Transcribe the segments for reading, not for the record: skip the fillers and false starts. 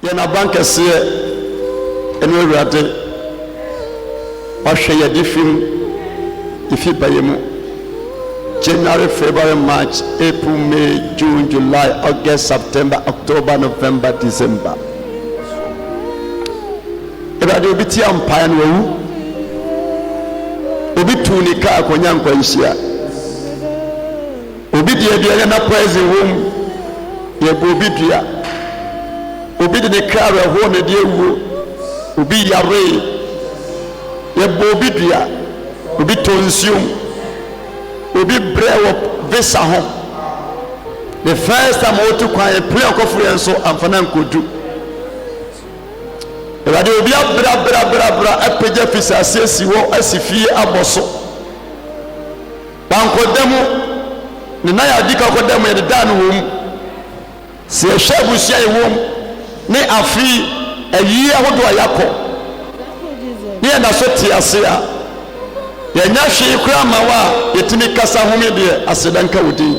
Yena bank ese enu awurade wahwe ye difim ifi bayemu January, February, March, April, May, June, July, August, September, October, November, December. Awurade obi ti ampaya no wu obi tu ni ka akonya nkwanhia obi de na praise home ye obi dua obi de ne kara ho ne de ewu obi yare ye obi dua obi tonsium obi brewo visa ho the first time o to kwan play okofure enso amfana nkodu Awurade obi abra apeja fisa asiesi wo asifie aboso bankodemu ne na ya dika kodemu ye da no wom se ehwebusia ye wom ne afi ayi ahodo ayakọ ne na so ti ase a ye nya hwe kura ma wa yetimi kasa home de asedanka wodi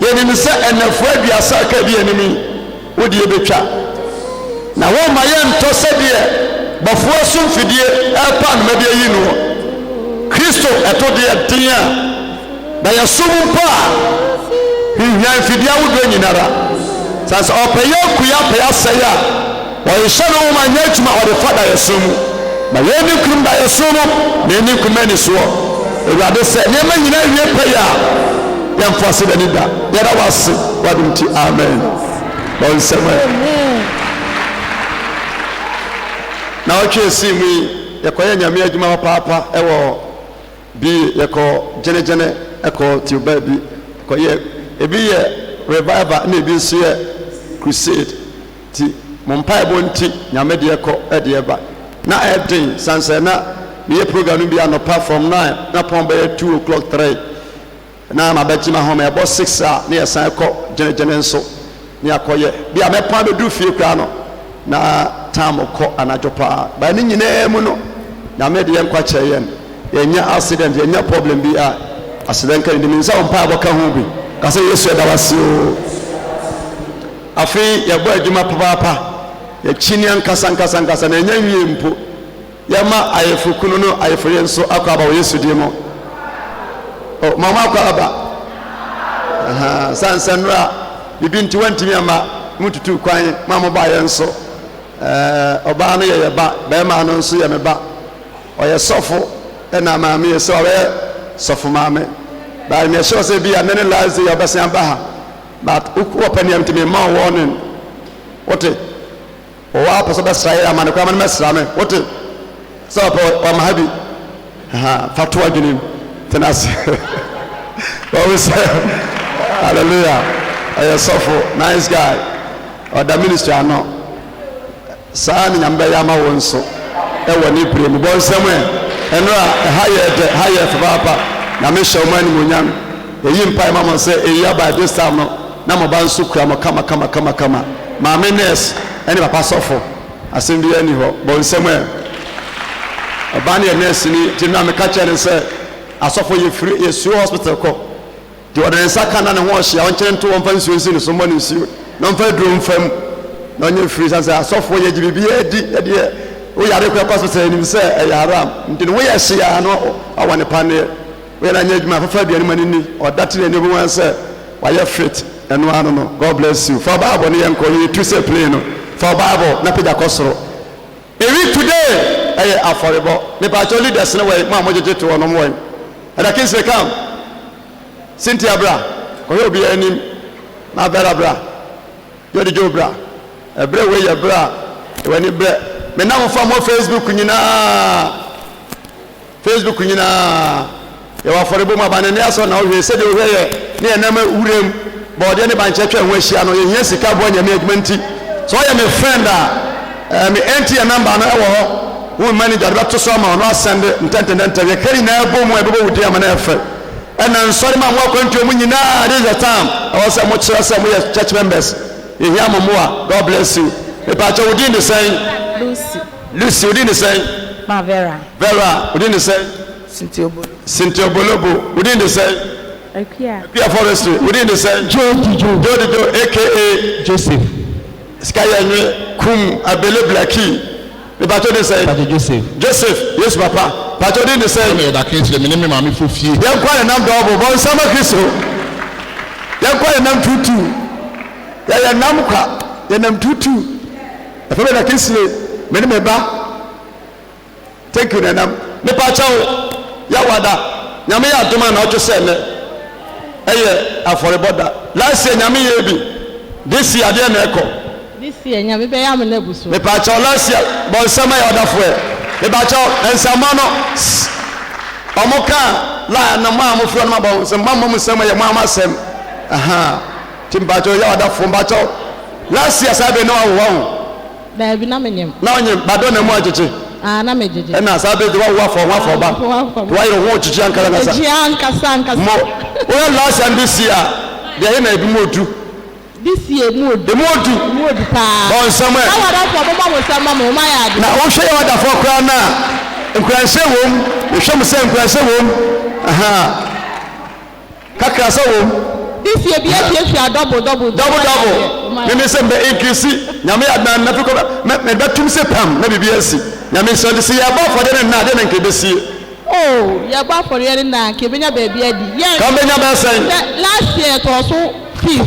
ye ni se enafo aduasa ka bi enimi wodi ebetwa na wo ma ye nto se de bafuo so mfidie epa no ma de yi no Kristo eto de dia na ya sumu pa hihia mfidie awodo nyinara sasa opeye kuya peya seya wa ishano ma nyatuma wa de fada ya sumu ma ye ni krum da ya sumu ne ni kumeni so Awurade se ne ma nyina wie peya ya mfose da ni da ya da wase wadumti amen bon sema na oche simi yakoye nyame adwuma papa ewo bi yako jenejene eko tiuba bi koye ebi ye revival na ebi nso ye crusade ti mompa ebo nti nyame de eko ede eba na edin sanse na me program bi anopa from 9 na pon be 2 o'clock 3 na ma beti ma home ebo 6 a na yesan eko jenejene nso ni akoye bi a me pan be du fie kwa no na time ko anajopa ba ni nyina mu no na me de yenkwa cheyen yenya accident yenya problem bi a accident kan de minsa on pa aboka ho bi ka se Yesu da wasio afi ya bo adwuma papa ya chini ankasa na nya wie mpo ya ma ayefukunu no ayefore nso akwa ba Yesu di mo o mama akwa aba sansanra bibi nti wantimi ama mututu kwan mama ba ye nso oba no ye ba be ma no nso ye me ba oye sofo na maame ye so oye sofo maame ba me sure say bi anene last year obesan ba ha but open yam timi ma warning what o wa paso be srai amane kwa mane mesra me what so pa ma habi fatu adwunim tenase always hallelujah oye sofo nice guy or the minister ano saa ni nyambe ya ma wonso ewo ni prem bo nsem enra haye papa na me show mani munyam eyi mpa ma mo se eyi aba this time no na mo ba nso kura mo kama ma me nurse eni papa sofo asem bi ani ho bo nsem abani nurse ni tinna me ka chere se asofo ye free ye su hospital ko di odan saka na ne ho hia on chere nto won fa nsuo ni so mo ni nsuo no mfa drum fam na onye free sanse asofo ye gibibi edi o yare ko hospital ni se e haram ntini wo ye hia no awane pane we na nya djuma fafa biani manini o datire ne bo wan se wa ye fit eno anu no God bless you for bible ne yenko ye tu se play no for bible na peda kosoro ewi today eh aforebo me pa cho leaders ne we ma mo jeje to no mo ada kin se kam Cynthia bra ko he obi anim na vera bra yo de jo bra ebre we ye bra e wani bre me na mo fa mo Facebook nyina ya wa forebo ma ba ne aso na o hwe se de o hwe ye ne enama urem ba ode ne ba nchetwe ho ahia no ye hia sika bo anya me adwuma nti so ya me friend me enti ya number no e wo ho wo manager ba to so ma no send ntentente ye kari na ebo mo ebo wudi ama na efe ena nsori ma mo akwantu mu nyina this the time I was say mo kire say mo ye church members ye hia mo a God bless you e pa cho wudi the saying Lucy wudi the saying Ma Vera wudi the saying Cynthia Bolobo within the cell. Akia Forestry within the cell. Joe aka Joseph. Skyanye kum abele blackie. The battle they say Joseph, yes papa. Battle they say that case the minimum mami fufi. Yan kwa nam double bon sama Kristo. Yan kwa nam tutu. Ya nam kwa, ya nam tutu. Afebe na kisle meni meba. Thank you nam. Me pa chao ya wada. Nyame ya adoma na ojo se me. Eye aforeboda. Last year nyame ye bi. This year ade na eko. This year nyame be ya me na buso. Me pa chao last year bon sama ya odafo e. Me pa chao ensama no. Omoka la na ma mo fio na bon se mamma mo sama ya mama sem. Aha. Timbacho ya odafo mbacho. Last year sabe no awo. Ba bi na menyem. Na onyem bado na mu ajeje. Ah na mejeje. Na sabe de wa for ba. Wa iro ho chichi ankara kasa. Chichi ankasa. Mo. O last and this year. There na ebi modu. This year modu. Modu pa. Bon somewhere. Na wada for mama mo sama mo ma ya de. Na wo hwe ya wada for kra na. Nkranse wom. Ehwe mo se nkranse wom. Aha. Kakra so wom. This year be a double. Me say be increase. Nyame adan na fiko me betum se pam na bibia si. Nyame so de se ya ba for de na de na nke besi. Oh, ya ba for de na nke benya ba bia di. Yes. Come benya ba say. Last year to so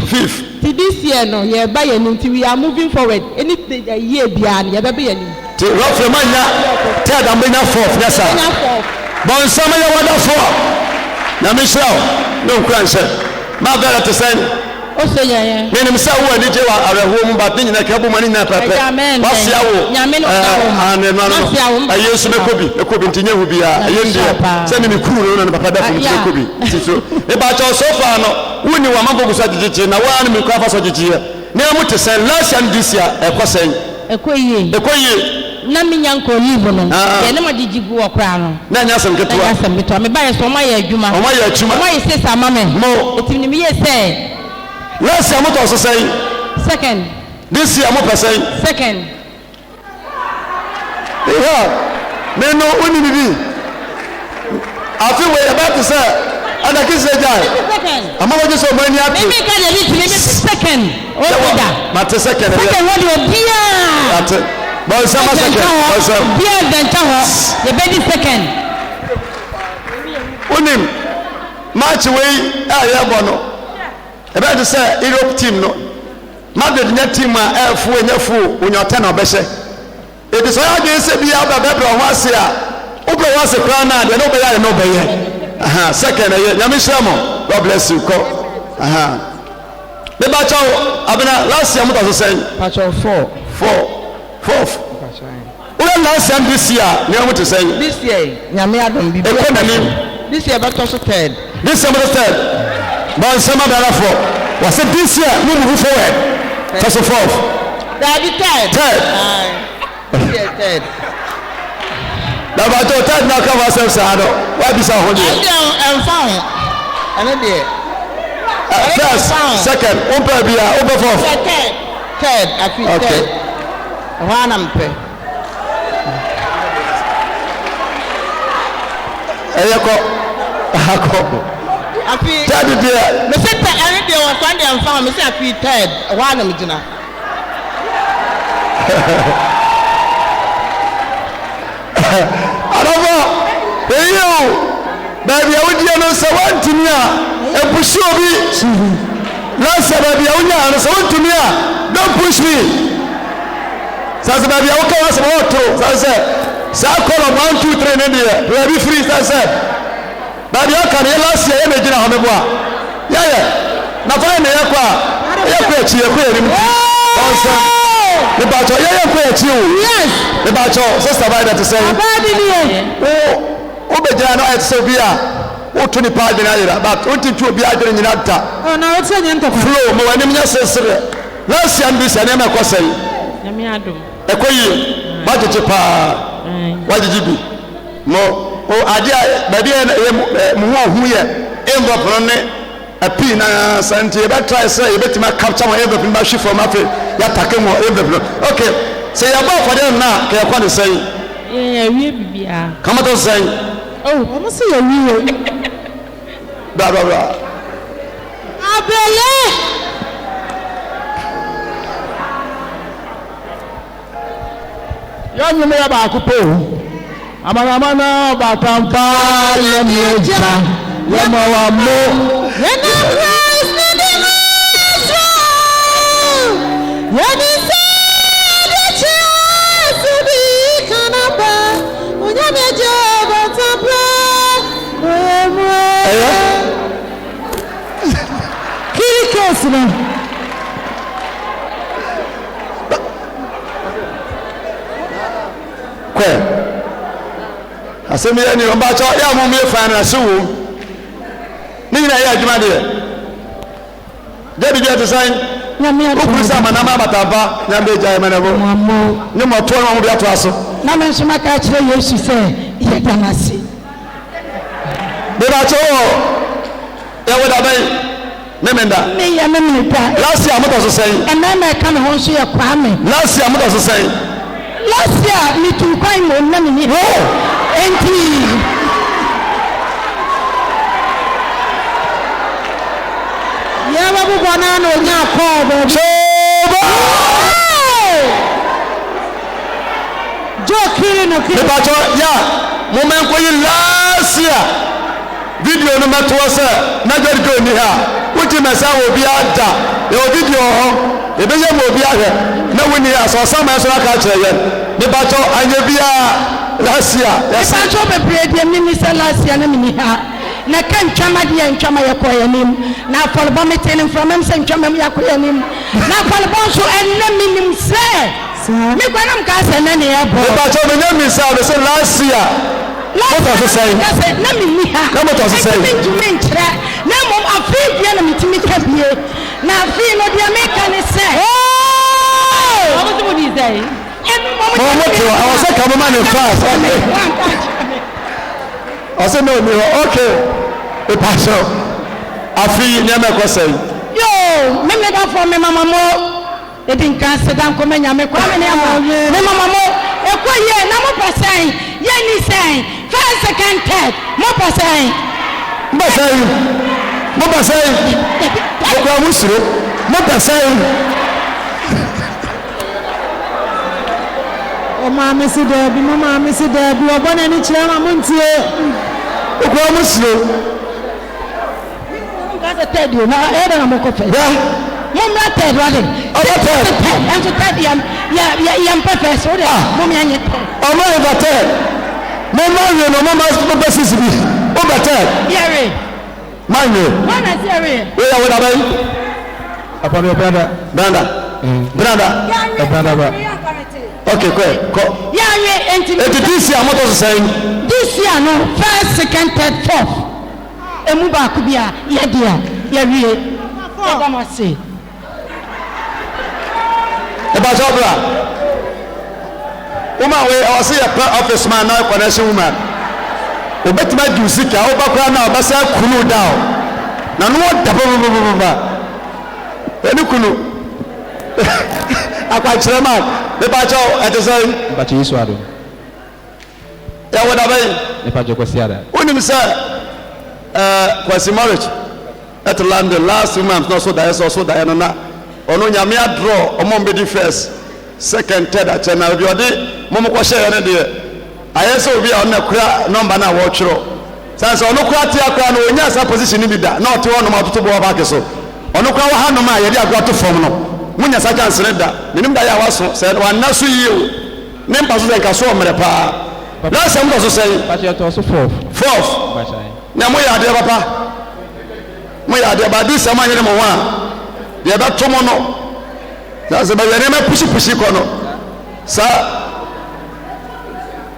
fifth. This year no, ye ba ye nti we are moving forward. Any year bia na ye be ye ni. Ti rough manya third and benya fourth, yes sir. Benya fourth. Bon sama ya wada four. Nyame show. No kwanse. Ma vera to say o se yen menim sa wo ani je wa areho mu ba tin na ka bu mani na pepe wase awo nyame no no ayesu ekobi ntinye hu bia ayende se me kuru no na papa da fu ekobi so e ba cha so far no woni wa mambo so gigiche na wa na me kwa fa so gigiche na mu te say last and this year ekosen ekoye na minya nko live no ye na magigigu okra no na nya asem ketua me ba ye so ma ye adwuma o ma ye atuma ma ye sesa mama mo etimi me ye say last year mo to so say second this year mo person second me no oni bibi afi we about to say ana kise jai second ama wo so mo ni api me ka dey be second o da ma te second what do bia ate bon sama second bon bia denta ho ye be di second onim match we ya bo no e be to say Europe team no Madrid nya team a fu onyo 10 obehye e be so ya ge se bia ba be bro ho ase a obro ho ase kra na de no be ya no be ye aha second ye nyame shamo God bless you ko aha be ba chawo abena last year moto so say pa chawo 4th we last year this year ne mo to say this year nyame adom bi this year but also third this year but third but some other for was it this year we move forward first of all that be third third na ba to third na ka was self sado why be so holy and found and there first second over bia over fourth third I feel third one ampe ayeko ako afi third there me say third there was one and found me say I feel third one am gina araba eyo baby awudi no se wantimi a epushi obi last baby awunya no se wantimi a don't push me sasa baby awuka wase moto sasa sa call 1 2 3 ne dia baby free sasa baby aka ne last year na gina homebo a ya na fa ne yakwa echi yakwa erim sasa the battle yeah kwa echi o yes the battle sister by that to say abadi ni o be jana no et so bia o to ni pa jina ira but o ti tu obi ajere nyina ta na o tse nyenta flow mo wani nya sesere last year this na me ko say na me adom ekoyi ba jeje pa wajiji bi mo o aje ba bi mu hu ye envelope no ne api na santie be try say e betima capture mo envelope ba shi from afi ya take mo envelope okay say ya ba for them na ke kwa de say ya wie bibia kama to say oh mo say ya wie blah blah blah abele Ya nyume ya ba akupo. Amana batampa ye mieja. Ye mawamo. Ye na Christ ni dimaso. Ye ni se de chasi bi kanaba. Unya mieja batampa. Kiri kesina. Asemi ya ni omba cho ya mu me fa na so wo ni na ya adwuma de David ya design o kusa manama bataba na be jai manabo ni mo to no mo bia to aso na me nso maka kire Yesu se ye damasi be ba cho ya wo da bai memenda me ya memenda last year mo to so sen e na me ka me ho nso ye kwa me last year mo to so sen last year me tu kwan mo na me ni enti ya babu bana no nya ko bo jokiri no kiri ba cho ya mo men ko yi last year video no meto se na jeri go ni ha wuti mesa wo bi ada e o video ho e be ye mo bi ahwe na woni ya so sama so aka kire ye ne ba cho anye bia last year yes ba cho be brede mi se last year na mi ha na kan twama de ntwama ye koye nim na folbo metenim from em se ntwama ya koye nim na folbo so enne minim se me gwanam ka se na ne ye bo ba cho me nyam mi sa be se last year moto so say na mi ni ha na moto so say me nkyra na mom afi bia na mitimi ka bie na afi no dia me ka ne se what do you say moto I was say come man fast I said no okay e paso afi nyame ko say yo me da for me mama mo e din kan se dan ko me nyame kwa me ama me mama mo e ko ye na mo pasan ye ni say first second third mo pasan mo pasan ko musuro mo pasan o ma me se da bi mama me se da bi obona ni kire ma mo ntie ko musuro the third you na era na mo ko fe ya mo mra third wa de and to third yam papa so de mo mi anye o mo eva third mo ma we no mo ma be sisi bi o be third yere manye wana yere we ya we da bai Apa dia brother ba okay ko yere enti this year moto so say this year no first second third fourth emu ba ku bia ye dia ye wie e da mo se e ba so bra woman we I say office man now connection woman obetima jusika o ba kwa na ba sa kunu down na no da ba eni kunu akwa kire man e ba cho e te say ba chi isu ado ya wo da bai e pa joko siada onim say kwasi marriage at London last month no so da no na ono nyame draw omo be di first second third at na bi ode mo ko share ne de ayese obi a ona kura number na wo twiro sanse ono kura ti akura no onya sa position ni bi da na ote ono ma toto bo ba ke so ono kura wa hanom a ye de akura to form no munya sa chance ne da menim da ya waso se wa na so yi o ne mpa so de ka so omre pa na se mo so say ba che to so fourth ba chai na mo ya de papa mo ya de ba di sama nyere mo wa de ba to mo no na se ba yere me pushi ko no sa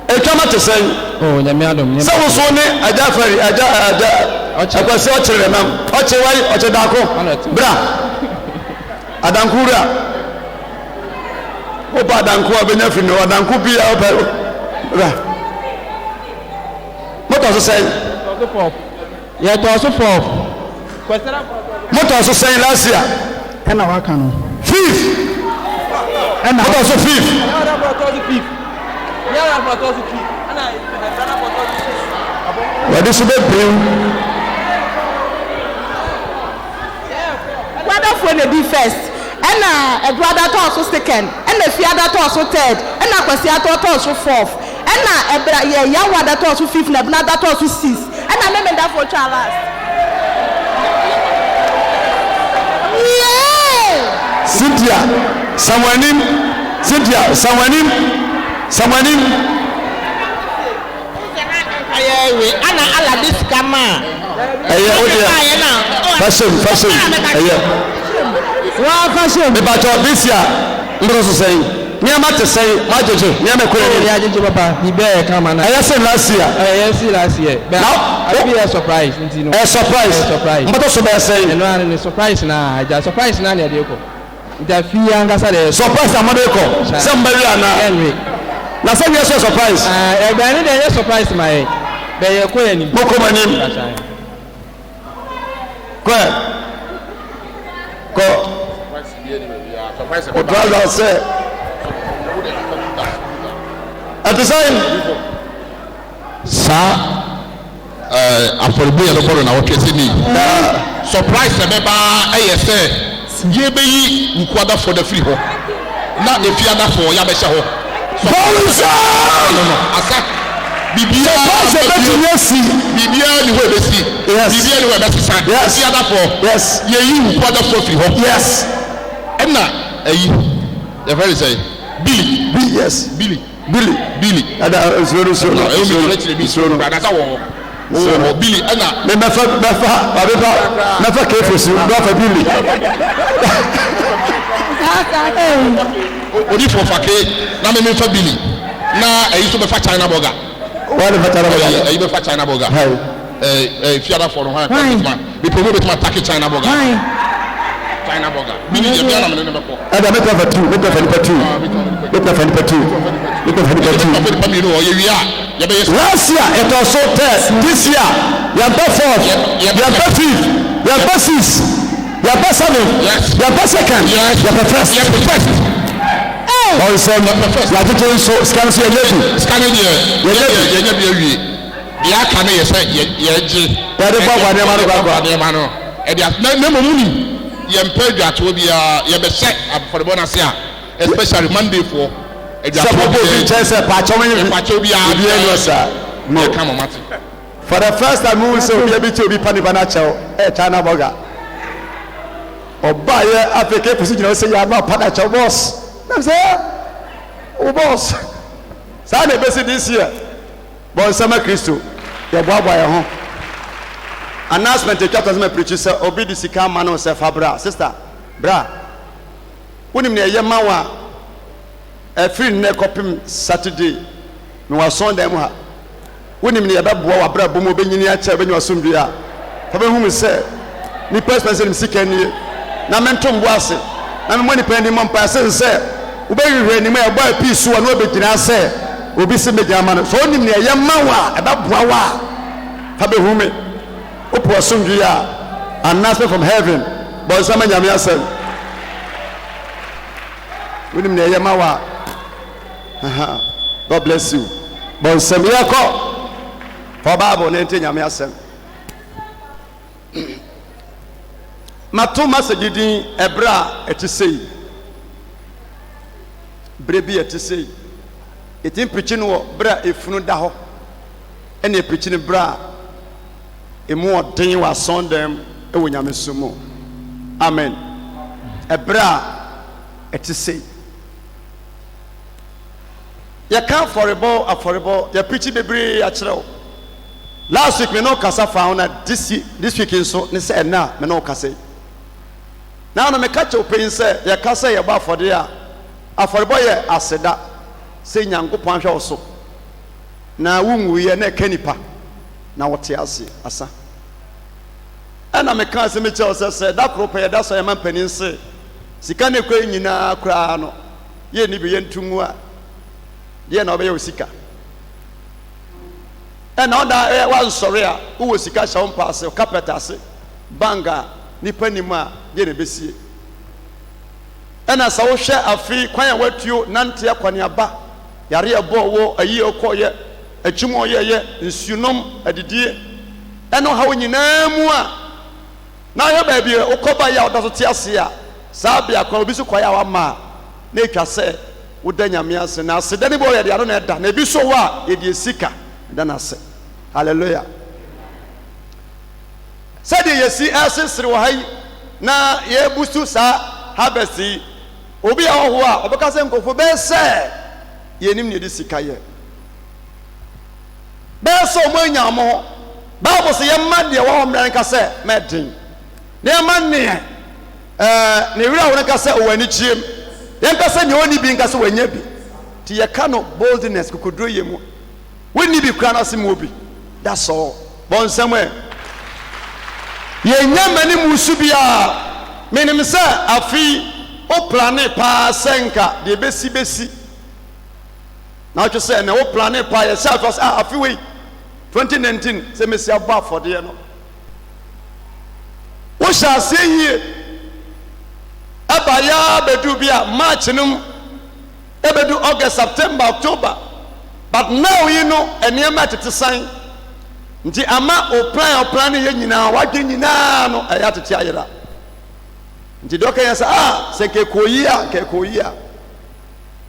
e kama te say oh nyame adom sa wo so ne aja fari aja akwase o kire nam o che wai o che da ko bra adankura o ba danku abenya fi no adanku bi a bra moto so say ya to so fourth moto so say last year kana waka no fifth and moto so fifth what is the bring whether for the be first ɛna Eduada tɔɔ so second ɛna Fiada tɔɔ so third ɛna Kwasiato tɔɔ so fourth ɛna Ebra yɛ Yawada tɔɔ so fifth na Ebnada tɔɔ so sixth ɛna Memendafo twa last. Cynthia Samwanim ayewe ana ala this kama fashion fashion me ba to this year ndro so say niam ate say ma jojo niam e kure ya jojo papa ni be kama na say last year now I be a surprise ntino a surprise mboto so be say no an ni surprise na aja surprise na ne de ko nta fi angasa de surprise amado ko say mbari ana anyway na say we surprise e gba ni de surprise my be ye ko ya ni boko manim ko o brother say at the same afọribu yẹn lọkọrọ na wọkẹsẹ ni surprise ẹ bẹ bá ẹ yẹ sẹ yẹ bẹ yi nkwada da firi hɔ na efi adafo ya bẹ hyɛ hɔ. bọlùsà asa bibiya ni hɔ ebesi bibiya ni hɔ ebɛsisa efi adafo yẹ yi nkwada firi hɔ ɛna ɛyi yɛ fɛ de sɛ Billy. Ada zoro. Billy ana me mefa kefosu do fa Billy. Odi for fake na me mefa Billy. Na eyi so be fa China burger. Wale fa China burger. Eyi be fa China burger. Fiada for no ha. Be promote to attack China burger. China burger. Billy je bia na me ne be ko. Ada me fa two. Last year it was so third. This year you are fourth, you are fifth, you are sixth, you are seventh, you are second, you are first. Also, you are taking so scan so you scan you ya kan ye say ye je ya de ba no e dia na momuni ye mpa dwato bia ye be se afọrọbọ na se a especially Monday for for the first time we will say we be to be panibanacho China burger oba ye Africa position say you are not panacho boss them say oh boss say na be this year but sama Christo ye boa ye ho announcement the chapter me preach say obi di sika man no say fabra sister bra wonim ne ye mawa every nekopim Saturday no was Sunday mu ha wonim ne yebeboa wa bra bomo benyini a che benyo asomdue a fa be hu se ni person nim sika ni na mentom bo ase na me money pen ni mo mpa se wo be hwehwe ni ma e boa peace wo no be gina se obi se me gina ma no so wonim ne ye mawa e ba boa wa fa be hu me opo asomdue a announcement from heaven but some nyame asem wonim ne ye mawa God bless you. Bon semiyako for Bible nente nyame asem. Mato message din ebra etisei. Brebi etisei. Etim preaching wo bra efunu da ho. Ene preaching bra emu odin wa sondem e wo nyame sumo. Amen. Ebra etisei. You can't affordable. You preach bebre achiro. Last week me no kasa found that this week in so ne say na me no kasa. Now no me catch you pain say you kasa you ba for there. Affordable ye aseda. Say Nyankopon hwe so. Na wunwu ye na kanipa. Na wote ase asa. Ana me kan se me che say that crop ye that so ye man panin say. Sika ne kwa nyina kra no. Ye ni bi ye ntumu a ye na obey osika and other one sorry a wo sika sha on pass carpet ase banga nipa nimu a ye na besie ena sa wo hwe afi kwan watuo nante akwane aba yare ebo wo ayi okoye atwum oyeye nsunom adidie eno ha wo nyina mu a na ye ba bi okoba ya odaso te ase a Sabia kwa obi so kwa ya wa ma na etwa se woda nyame ase na ase dane bo ye de ado na eda na ebi so wa ye de sika da na ase. Hallelujah. Said yesi asesere wo hai na ye busu sa habesi obi a wo a obeka se nkofo be se ye nim ne de sika ye be so mo anya mo Bible say ye ma de wo mra nka se medin na ye ma ne ne wira wo nka se o wani chiem ye nka se ne oni bi nka se wanya bi ti ye ka no boldness kokodro ye mu woni bi kra na se mo bi that's all bon somewhere ye nyamani musu bia menim se afi o plane pa senka de besi na cho se na o plane pa ye self was afi we 2019 se mesi aba for de no wo sha se yie aba ya bedu bia March num ebedu August September October but now you know eniema tete san nti ama o plan ye nyina wadwe nyina no aya tete ayira nti doka yesa se ke koyi a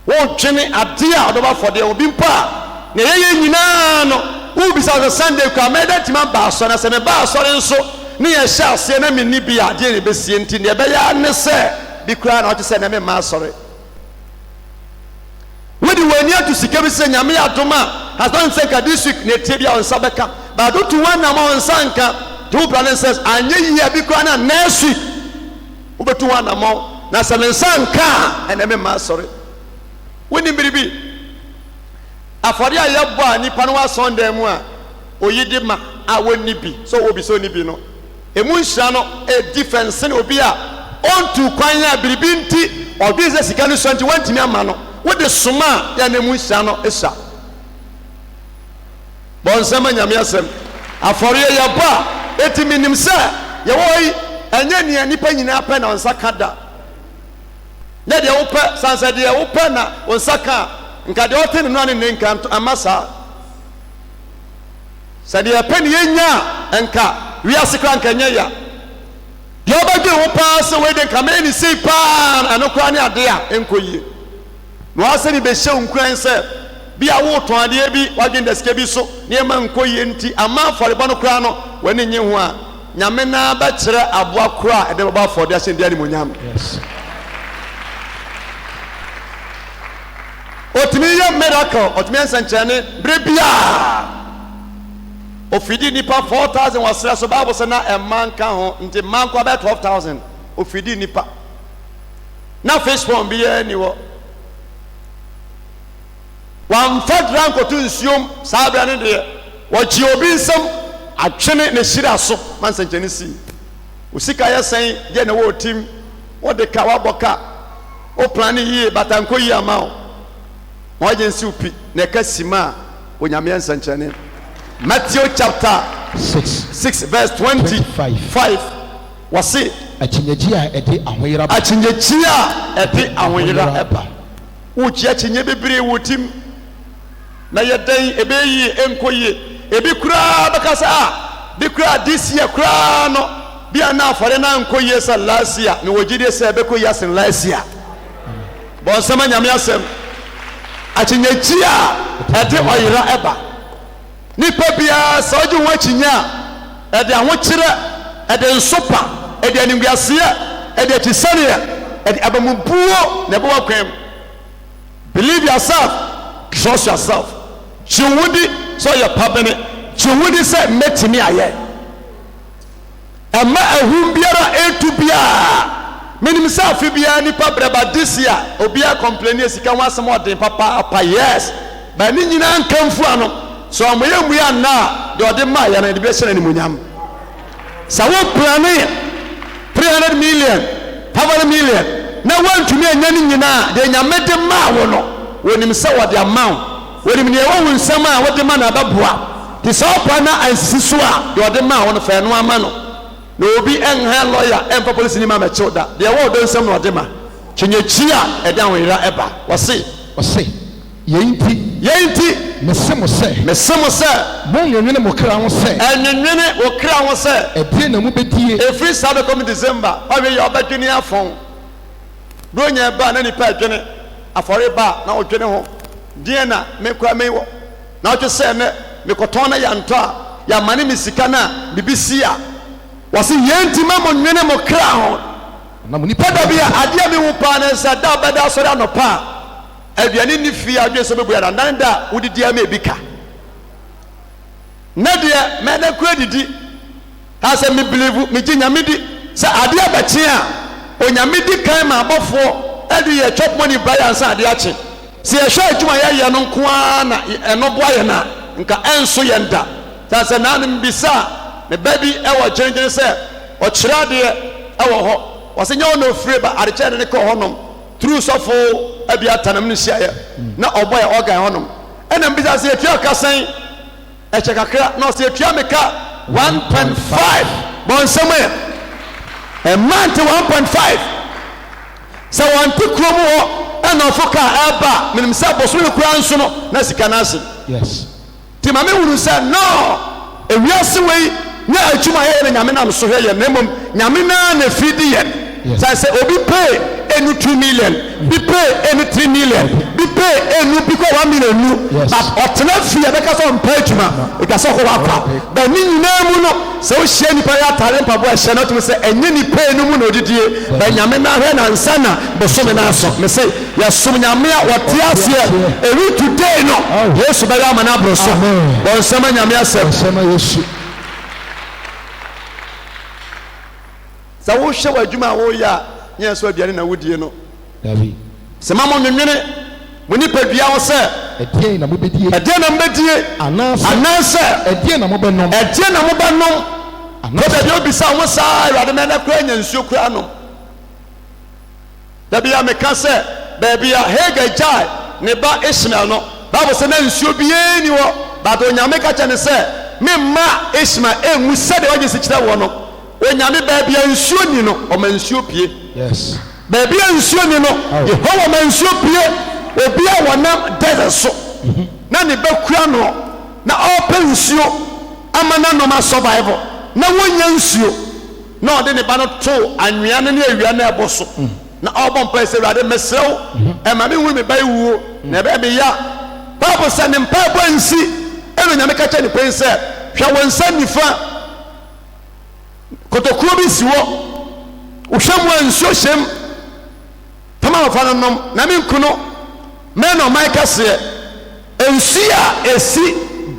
wo twene ade a odoba for de obi mpa na ye nyina no wo bisa the Sunday kwa meda tima ba so na se me ba so nso ne ye sha se na me ni bi ade ne besie nti ne be ya ne se bi kura na o te se na me ma sore wodi wani atu sika bi se nyame adoma has done say ka this week ne tie bia on sabeka but do to one na ma on sanka to plan says anye yi abi kura na next week ubetu one na ma na se sanka ene me ma sorry woni biribi afori ayebo ani pano wa Sunday mu a oyidi ma awoni bi so obi so ni bi no emu nhia no e defense ne obi a ontu kwan ya biribi nti obi ze sika no so nti wantimi ama no wo de soma ya na emu nhia no esa bon sama nyame asem afori ya ba etimi nim se ye wo yi anya ne nipa nyina pa na onsa kada na de wo pa sansa de wo pa na onsa ka nka de ote no ne nka amasa sade ya pa ne yenya nka wi asekra nka nya ya de obade wo pa se we de kamera ni sei pa anokwa ne ade a enkoyie no aseni be hye nkran se bia wo ton ade bi wagen deske bi so ne ma nkoyie nti ama afọreba no kra no wani nye ho a nyame na ba kire aboa kra e de ba afọde ahye ndia ni monyam. Yes. Otimi ye miracle otimi ensanchane brebia ofidi nipa 4,000 wasra so Bible say na e man ka ho nti man kwa ba 12,000 ofidi nipa na fish pond bi ye ni wo wan fadran ko tun siom sabra ne de wo ji obi nsam atwene ne hira so man sanchane si usika ye sen je na wo tim wo de ka wa boka o plan yi batanko yi ama o agency upi na kasima onyame ensanchane. Matthew chapter 6 verse 25 wasi achinyeji a ede ahoyira eba uchi achinye bebre wotim na yedan ebeyi enkoye ebi kura bakasa bi kura this year kura no bia na afore na enkoye sa last year me wogide se ebekoye asen last year bon sama nyame asem achinyeji a ede oyira eba nipa bia soju ho achinya ede ahokyere ede nsopa ede animguase ede tisania ede abamumpuo na bo wakwem. Believe yourself, trust yourself. Chiwudi so your pabene chiwudi say metimi aye ama ehum biara etu bia minim say afi bia nipa breba this year obia complain esika ho asem odin papa yes ba ni nyina nkamfu ano so amoyemuya na de ode ma ya na de be hye na nimunyam sa wo plan 300 million 500 million na wantumi anya ni nyina de nyame de ma wo no wonim se wo de amount wonim ne wo nsam a wo de ma na baboa ti so pa na ansisi so a de ode ma wo no fa no ama no na obi enha lawyer empa police ni ma me childa de wo do nsam no ode ma chenyechi a e dan wira eba wose yenti mesemo se mo nwenwene mo kra ho se enwenwene wo kra ho se e die na mu bedie every Saturday come December awe your obadwini afon bronya ba na nipa adwene afore ba na odwene ho die na me kwa me wo na otwe se ne me koton na ya nto a ya mane me sika na bibisi a wase yenti ma mo nwene mo kra ho na mo nipa da bia ade me wo pa na sa da bada sori anopa aduane ni fi adwe so bebu ya nan da wodidi ama ebika na de me na kura didi ha se me believe me ginya me di se ade abache a onyame di kan ma abofo ade ye chop money buy san ade ache se ye hwa adwuma ye no nko na eno boa ye na nka enso ye nda ta se na ne bisa me baby e wo gyengen se o kira de e wo ho wo se nya no free ba ade che ne ko honom true sofo abi atanam ne hia ye na oboy organ honom ena mbisa se etua kasan e che kakra na se etua meka 1.5 bon somewhere a month 1.5 so one to kromo and ofoka aba minim sa boso ne kura nso no na sika na ase yes ti mame wuru say no e wiase wei na atuma ye nyame na so hwe ye nemom nyame na fidi ye say obi pay enu 2 million bi pay enu 3 million bi pay enu bi ko 1 million nu but otena fie be ka so mpa atuma e ka so ho apa ba ni nyina mu no so hye ni pa ya tare mpa bo hye no to say enye ni pay enu mu na odidie ba nyame na hwe na nsa na bo so me na so me say ya so nyame a wote ase e today no yesu ba ya ma na bro so bo nsema nyame asem sema yesu sa wo hye wadwuma wo ya nya so aduane na wodie no davi se mamo nwenwene mo ni padua wo se edie na mo bedie edie na mbedie anase edie na mo benom edie na mo benom anase de obi sa wo sa awade me na kura nya nsuo kura no da bia me ka se ba bia Hagar jai ne ba Ishmael no ba se na nsuo bie ni wo ba do nya me ka che ne se me ma Ishmael enwu se de wagye sikira wo no onyame ba bia nsuo ni no o ma nsuo pie yes baby nsuo ni no Yehowa ma nsuo pie obi a wonam desert so na ne bakura no na open nsuo ama na no ma survival na wonya nsuo na ode ne ba no to anwea ne awia na eboso na obon pa se rade mesrew e ma me hu me bai wuo na be be ya Bible say ne mpa bo nsi eno nyame ka cha ne pense hwa wonsa nifa kotokuro bi siwo uhwamwa nsuo hyem tama fa nom na me nkuno me no Michael se ensia esi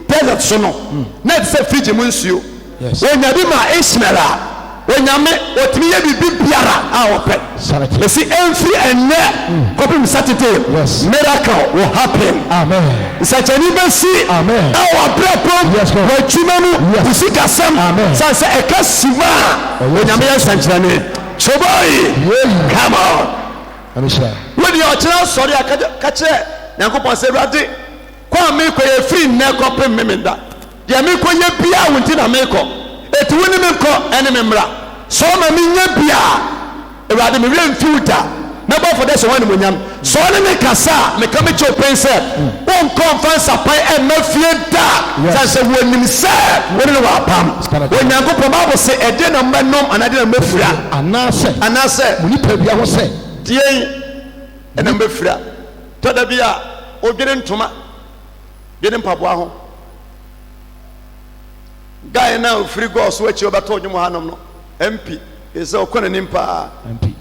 desert so no na it say fridge mu nsuo wonya bi ma Ishmael wonya me otimi ye bibi biara a ope esi every enne kopim Saturday miracle will happen amen sachani besi amen our prayer we chimanu usika sam sanse ekasima wonya me sanchane choboy come on Amisha. When you are sorry, I catch it. Nankopon say rade. Kwa me ko ye free na ko pem memenda. Dia me ko ye bia wonti na me ko. Etu woni me ko ene me mra. So ma me nya bia. E rade me rem filter. Na bo for this one mo nyam. So ne me kasa me ka me cho pense. Won conference apai e ma fie da. Say wonim se woni wa pam. Won Nankopon Bible say e de na manom anade na mafura. Anase Muni pa bia ho say die ena mbefira to da bia odwere ntoma dwene mpaboa ho guy na ofiri go so achi obato onwum hanom no MP ese okona nimpa MP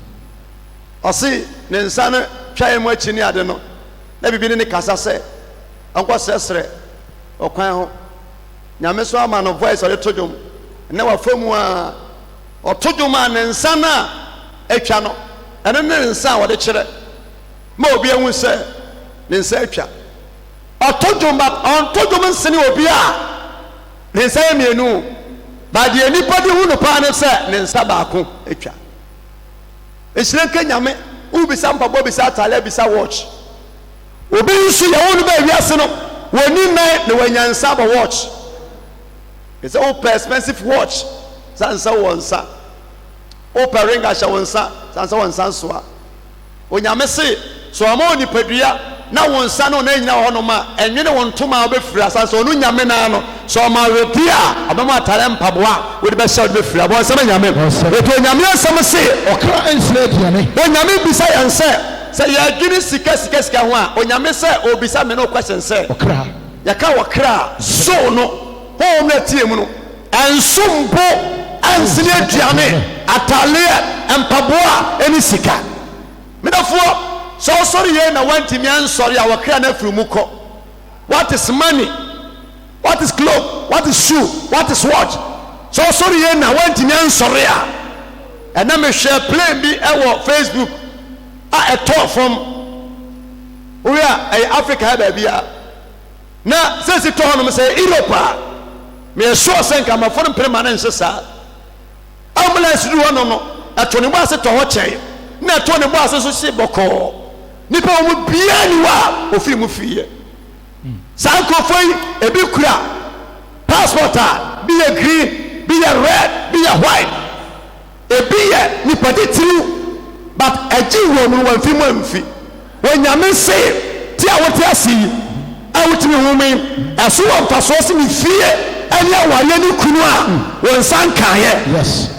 osi ne nsa no twae mu achi ni ade no na bibi ne kasa se anko sesere okwan ho nyame so ama no voice ole tojom na wa famu a otojom a ne nsa na atwa no ene ne nsa wode kire ma obi ehun se ne nsa atwa otodwom nsene obi a ne nsa emienu ba de enipa de hu no pa ne se ne nsa baako atwa esire ka nyame ubi sampa bo bi sa tale bi sa watch obi nsu ye wonu ba wiase no woni nan ne wanyansa ba watch it's all expensive watch sansa wonsa opa ringa sha wonsa sansa wonsa soa onyame se so ama oni padua na won sa no na nyina ho no ma enwene won toma obefiri asase onu nyame na no so ma repi a abama atare mpaboa we de be sha de befiri abo nsem nyame eto nyame nsem se okra ensire diane onyame bisa yanse se ya gini sika ho a onyame se obisa me no question se okra ya ka wakra so no ho na tie mu no ensumbo ansine diane atale mpaboa eni sika medafo so sorry ye na wanti mi ansori a wakra na afiri mu ko. What is money? What is cloth? What is shoe? What is watch? So sorry ye na wanti mi ansori a ena me share play bi ewo Facebook a talk from we are Africa ha bia na sense to hono me say Europe me sure say nka mafo no prema na nsesa ambulance du hono no atoni bo ase to ho chen na atoni bo ase so si boko nipa mu bia ni wa ofiri mu fiye sankofoi ebi kura passport a bi ye green bi ye red bi ye white ebi ye nipa titiru but eji wo mu wan fi mu amfi wonyame se ti a wote asi a wotimi home aso wa paso si mi fie ani awale ni kunu a won san kan ye yes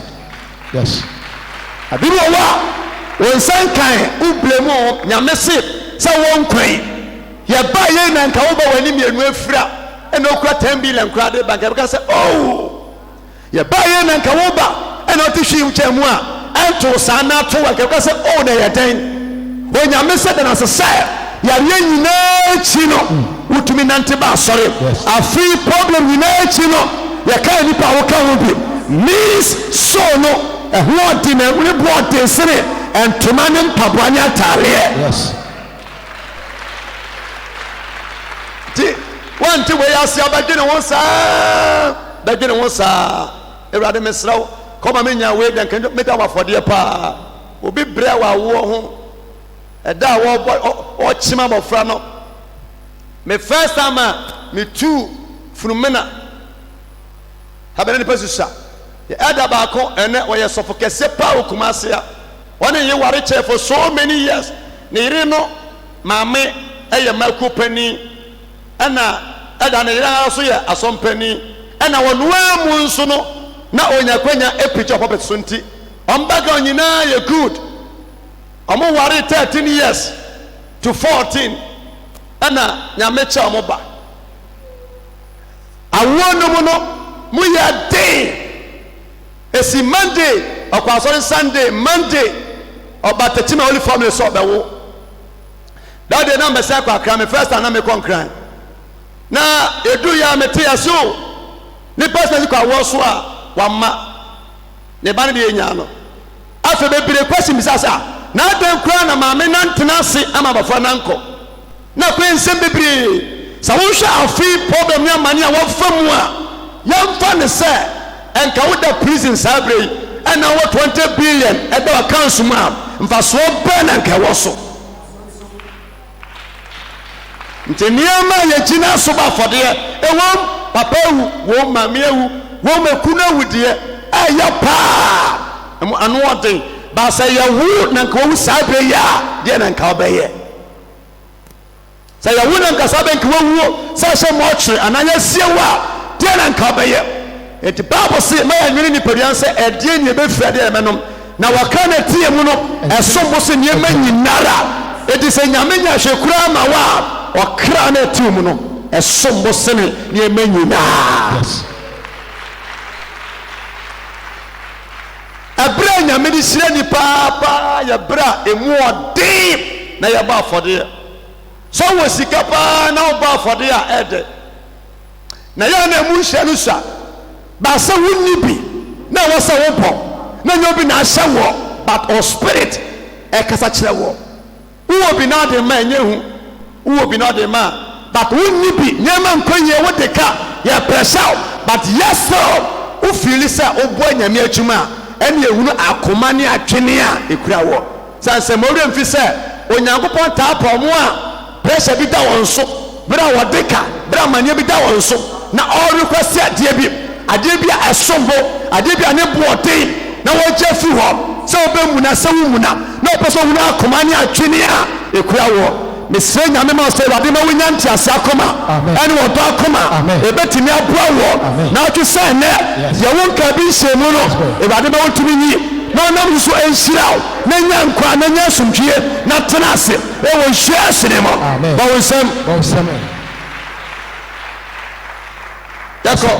abiru wa won san kan ublemu nyame se won kwan ye ba ye na nka wo ba wani mienu afira ena okura 10 billion kura de bank e say oh ye ba ye na nka wo ba ena otihwi uchemu a ento sana to wa ke say oh na ye den wo nyame se na se ya ye nyina chi no utumi nante ba sori afi problem nyina chi no ye ka ni pa wo ka wo bi means so no ehwo di na we bo de sene entoma ne mpaboanya tare yes ti wanti we yasi abagene won sa ewrade mesraw koma menya we den kan meta wa fode pa obi bre wa wo ho eda wo chima bofra no me first time me two funumena habene ne pasisa eda ba ko ene wo ye sofo kese pa okumase a one ye ware che for so many years ne ire no maame eye makopani ana eda ne ire so ye asompani ana wonua mu nso no na onyakwanya a picture puppet sunti ombaga onyina ye good omo ware 13 years to 14 ana nyamecha omoba awono mu no mu ya day esi Monday okwa Sunday Monday oba tetima only family so bewo that day na me say kwa kra me first time na me konkran na edu ya me tia so ni person kwa wo so a wamma ne ba ne de nya no afa be bire question bisasa na den kra na maame na ntena se ama bafo na nko na kwensem bebre sa wo hwa afi problem ya mane a wo famu a yamfa ne se enka wo da prison sabre ana wo 20 billion e da account ma mfa so be na nka wo so nteniama ye gina so ba fode e wo papa wu wo mame wu wo makuna wudie aya pa anu odin ba say ya wu na nka wo sabre ya de na nka obeye say ya wu na nka sabe nka wo say she mochre ananya siewa de na nka obeye et bible say ma ya nwini ni padian say e de ni be fia de menom na waka na tie mu no esombo se ni ema nyinara e di say nyame nya hwekura ma wa okra na tie mu no esombo se ni ema nyinara abra nyame di sire ni papa ya bra emu ode na ya ba afode so wo sika pa na wo ba afode a ede na ya na emu hye no sha ba se wonni bi na wo se wo po na nyo bi na hye wo but o spirit e kasa kire wo wo bi na de ma enyehu wo bi na de ma but wonni bi nyama nkonye wo de ka ya pressure but yes sir wo feel say wo bo nyame adwuma ene ehunu akoma ne atwene a ekura wo sanse mawure mfi se onyankopon taapo mo a pressure bi da won so bra wodeka bra manie bi da won so na all request ade bi a esombo ade bi ane boten na wo je fi ho se obemu na se wu mu na opeso hunu akoma ne atwene a ekura wo mesrɛ nyame ma sɛ awurade ma wonya ntease akoma ɛne wɔdɔ akoma ɛbɛtumi aboa wɔ na wotwe sɛ ɛnɛ deɛ wonka bi nhyɛ mu no awurade ma wontumi nyi na ɔnam so ɛnhyira wo na nya nkwa na nya asomdwie na tena ase ɛwɔ nhyira asene mɔ bɔ wo nsɛm yɛkɔ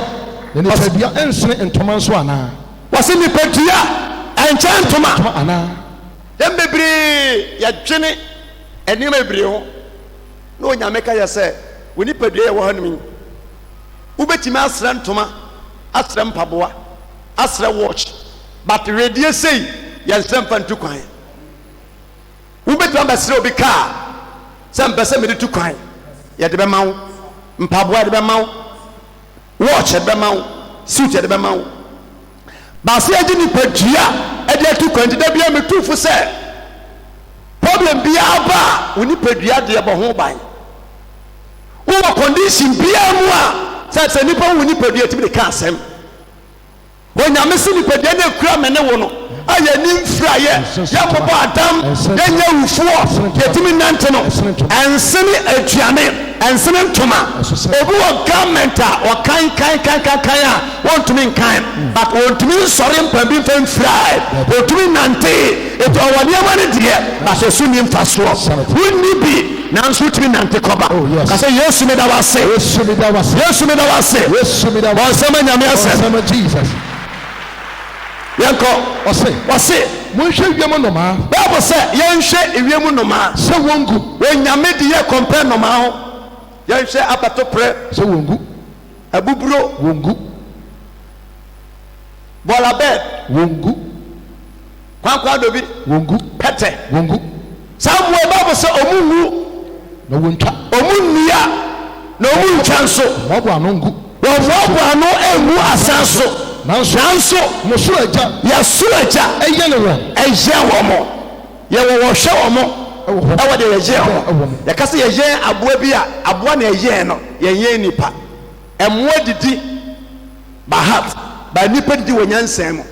nipadua ɛnsene ntoma nso anaa wɔse nipadua ɛnkyɛ ntoma anaa yɛn bebree yɛdwene nneɛma bebree ho na onyame ka yɛ sɛ wo nipadua yɛ wɔ ha nom yi wobɛtumi asrɛ ntoma asrɛ mpaboa asrɛ watch but redie sei yɛnsrɛ mfa ntu kwan wobɛtumi abɛsrɛ obi kaa sɛ mpɛ sɛ mede tu kwan yɛde bɛma wo mpaboa yɛde bɛma wo watch yɛde bɛma wo suit yɛde bɛma wo baase agye nipadua ɛde atu kwan nti da bia metufo sɛ problem biara ba a wo nipadua deɛ bɔ ho ban wowɔ condition biara mu a sɛ nipa wo nipadua tumi de ka asɛm onyame se nipadua ne akura me ne wo no ayɛ ni mfirayɛ yɛbobɔ adam yɛnyɛ wufoɔ yɛtumi nante no ɛnsene aduane ɛnsene ntoma obi wɔ government a ɔkan a wɔntumi nkan but wɔntumi nsɔre mpa bi mfa mfirae wɔntumi nante ɛti ɔwɔ nneɛma no deɛ bahyɛ so ni mfasoɔ wonni bi nanso wotumi nante kɔba ka sɛ yesu meda wase yesu meda wɔnsɛm anyame asɛ yɛnkɔ wɔse monhwɛ wiem nnomaa bible sɛ yɛnhwɛ ewiem nnomaa sɛ wɔngu onyame de yɛ kɔmpɛ nnomaa ho yɛnhwɛ abatoprɛ sɛ wɔngu abuburo wɔngu bɔlabɛd wɔngu kwankwan dobi wɔngu pɛtɛ wɔngu saa mmoa bible sɛ ɔmo nwu na wɔntwa ɔmo nnua na ɔmo ntwa nso wɔbɔ ano ngu wɔboaboa ano ɛngu asan so nanso mo soro agya yɛsoro agya ɛyɛ ne wɔn ɛyɛ wɔ mo yɛwɔ wɔhwɛ wɔ mo ɛwɔ de yɛyɛ hɔ yɛka sɛ yɛyɛ aboa bi a aboa na ɛyɛ no yɛyɛ nipa ɛmmoa didi bahat ba nipa didi wɔ nyansa mu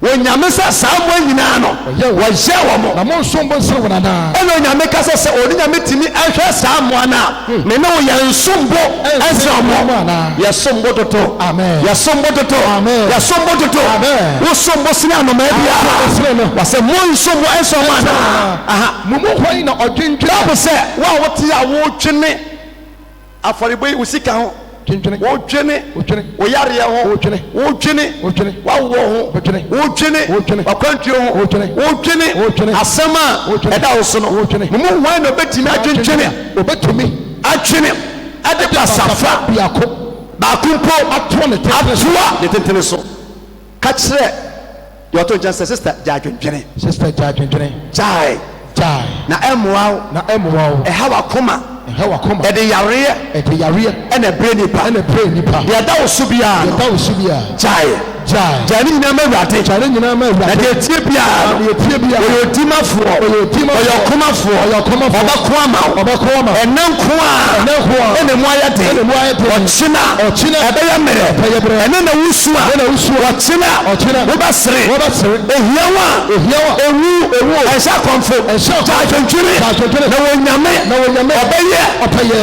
wɔnyame sɛ saa mmoa nyinaa no wɔyɛ wɔ mo na mo nso mbɔ nsere wɔn anaa ɛna onyame ka sɛ ɔne nyame tumi ɛhwɛ saa mmoa no a me ne wo yɛnsombo ɛnsɛ ɔmo yɛsombo toto yɛsombo toto yɛsombo toto wosombo sene anomaa biara wasɛ mo nsombo ɛnsɛ ɔmo anaa mo mu hɔ yi na ɔdwendwene bible sɛ wo a wote a wodwene afɔrebɔ yi wo sika ho wodwene wo yareɛ ho wodwene wawɔ ho wodwene wakwantuo ho wodwene asɛm a ɛda wo so no mo mu hwan na obɛtumi adwendwene adwene ade basafra baako mpo atoa ne tentene so ka kyerɛ deɛ ɔtɔ nkyɛn sɛ sister gya adwendwene gyae na ɛmmoa wo ɛha wakoma ɛde yareɛ ɛna ɛbrɛ nipa deɛ ɛda wo so biara gyae ne nyinaa ma awurade na deɛ tie biara ɔyɛ odimafoɔ ɔyɛ ɔkomafoɔ ɔbɛko ama wo ɛnɛ nko a ɛne mu ayɛ den ɔkyena ɛbɛyɛ mmerɛ ɛne na wosu a ɔkyena wobɛsere ehia wo a ewu ɛnhyɛ akɔmfo gya adwendwene na wɔnyame ɔbɛyɛ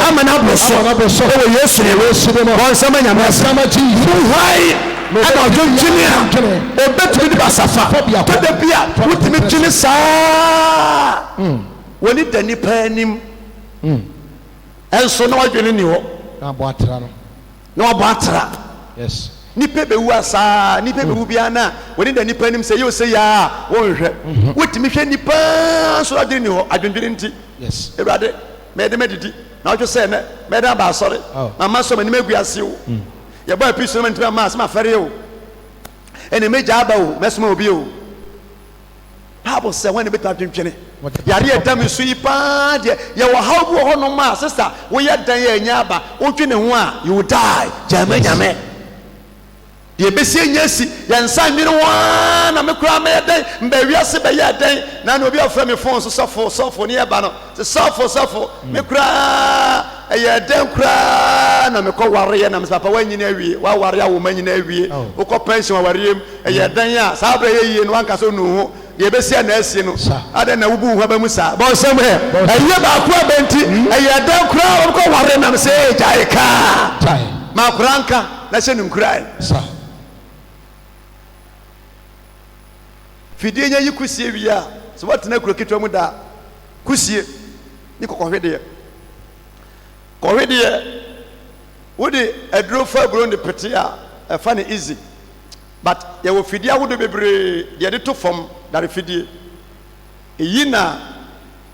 ama no aboro so ɛwɔ yesu ne wɔnsɛm anyame asɛm wohwae ɛna ɔdwendwene a ɛbɛtumi de basafa tɔda bi a wotumi dwene saa wɔne da nipa anim ɛnso na wadwene ni hɔ na wabɔ atra nipa bɛwu a saa nipa bɛwu biara na wɔne da nipa anim sɛ yɛ ɔsɛ yɛ a wɔnhwɛ wotumi hwɛ nipa nso wadwene ni hɔ adwendwene nti awurade mɛde mɛdidi na wotwe sɛ nɛ mɛde aba asɔre mama sɔ m'anim agu ase wo yɛbɔ api so no ntimi ama asɛm afɛre o ɛne mɛgya aba o mɛsoma obi o bible sɛ wɔne bɛtumi adwendwene yareɛ da me so yi paa deɛ yɛwɔ haw bi wɔ hɔ nom a sister woyɛ dan yɛ ɛnyɛ aba wodwene ho a you will die gyame nyame deɛ bɛsi anya si yɛnsa nwene waa na me koraa mɛyɛ dɛn mbaawiase bɛyɛ dɛn na na obi afrɛ me phone so sɔfo ne yɛba no sɛ sɔfo me koraa ɛyɛ dɛn koraa na mekɔ wareɛ na mesɛ papa woanyini awie woaware awoma nyina awie wokɔ pension wawareɛm ɛyɛ dɛn a saa berɛ yɛ yie no wanka sɛ onu ho deɛ ɛbɛsi na asi no ada na wobu ho ba mu saa bɔnsɛm hɛ ɛyɛ baako abɛnti ɛyɛ dan koraa ɔkɔ ware nam sɛ gyae kaa ma koraa nka na hyɛ no nkurae fidie nya yi kusie wie a sɛ wɔtena kuro ketewa mu da kusie ne kɔkɔhwedeɛ kɔhwedeɛ wode aduro fa aburo ne pete a ɛfa ne easy but yɛwɔ fidie ahodoɔ bebree deɛ de to fam dare fidie ɛyi na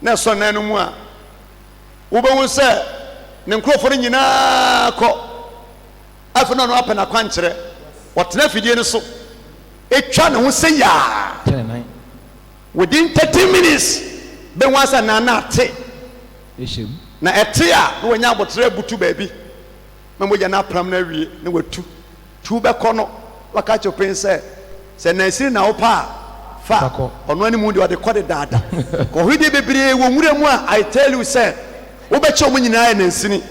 ɛsɔ nan no mu a wobɛhu sɛ ne nkurɔfoɔ no nyinaa kɔ afei na ɔno apɛ n'akwankyerɛ wɔtena fidie no so ɛtwa ne ho sɛ yaa within 30 minutes bɛhu asa nana ate na ɛte a na wɔanya abɔtere abutu baabi na mogya no apram no awie na watu tu bɛkɔ no waka kyɛ pɛn sɛ nansiri na wopa a fa ɔno ani mu de ɔde kɔ de daada kɔhwedeɛ bebree wɔ nwura mu a I tell you sɛ wobɛkyɛ ɔmo nyinaa yɛ nansini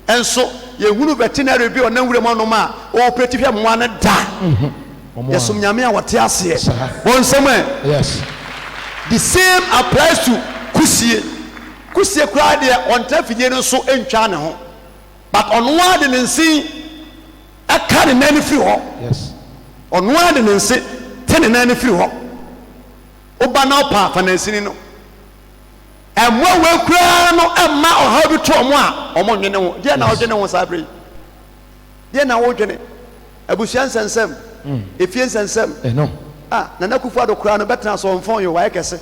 ɛnso yɛhunu veterinary bi ɔna nwura mu ɔnom a ɔɔpɛti hwɛ mmoa no da yɛsom nyame a wɔte aseɛ bɔnsɛm ɛ the same applies to kusie koraa deɛ ɔntena fidie no nso ntwa ne ho but ɔno ara de ne nsi ɛka ne nan firi hɔ ɔno ara de ne nsi te ne nan firi hɔ woba na ɔpa afa nansini no ɛmmoa wei koraa no ɛmma ɔhaw bi to ɔmo a ɔmo nwene ho deɛ na wodwene ho saa bere yi deɛ na wodwene abusua nsɛnsɛm efie nsɛnsɛm Nana Akufo-Addo koraa no bɛtena so ɔmfɔn yɛ wayɛ kɛse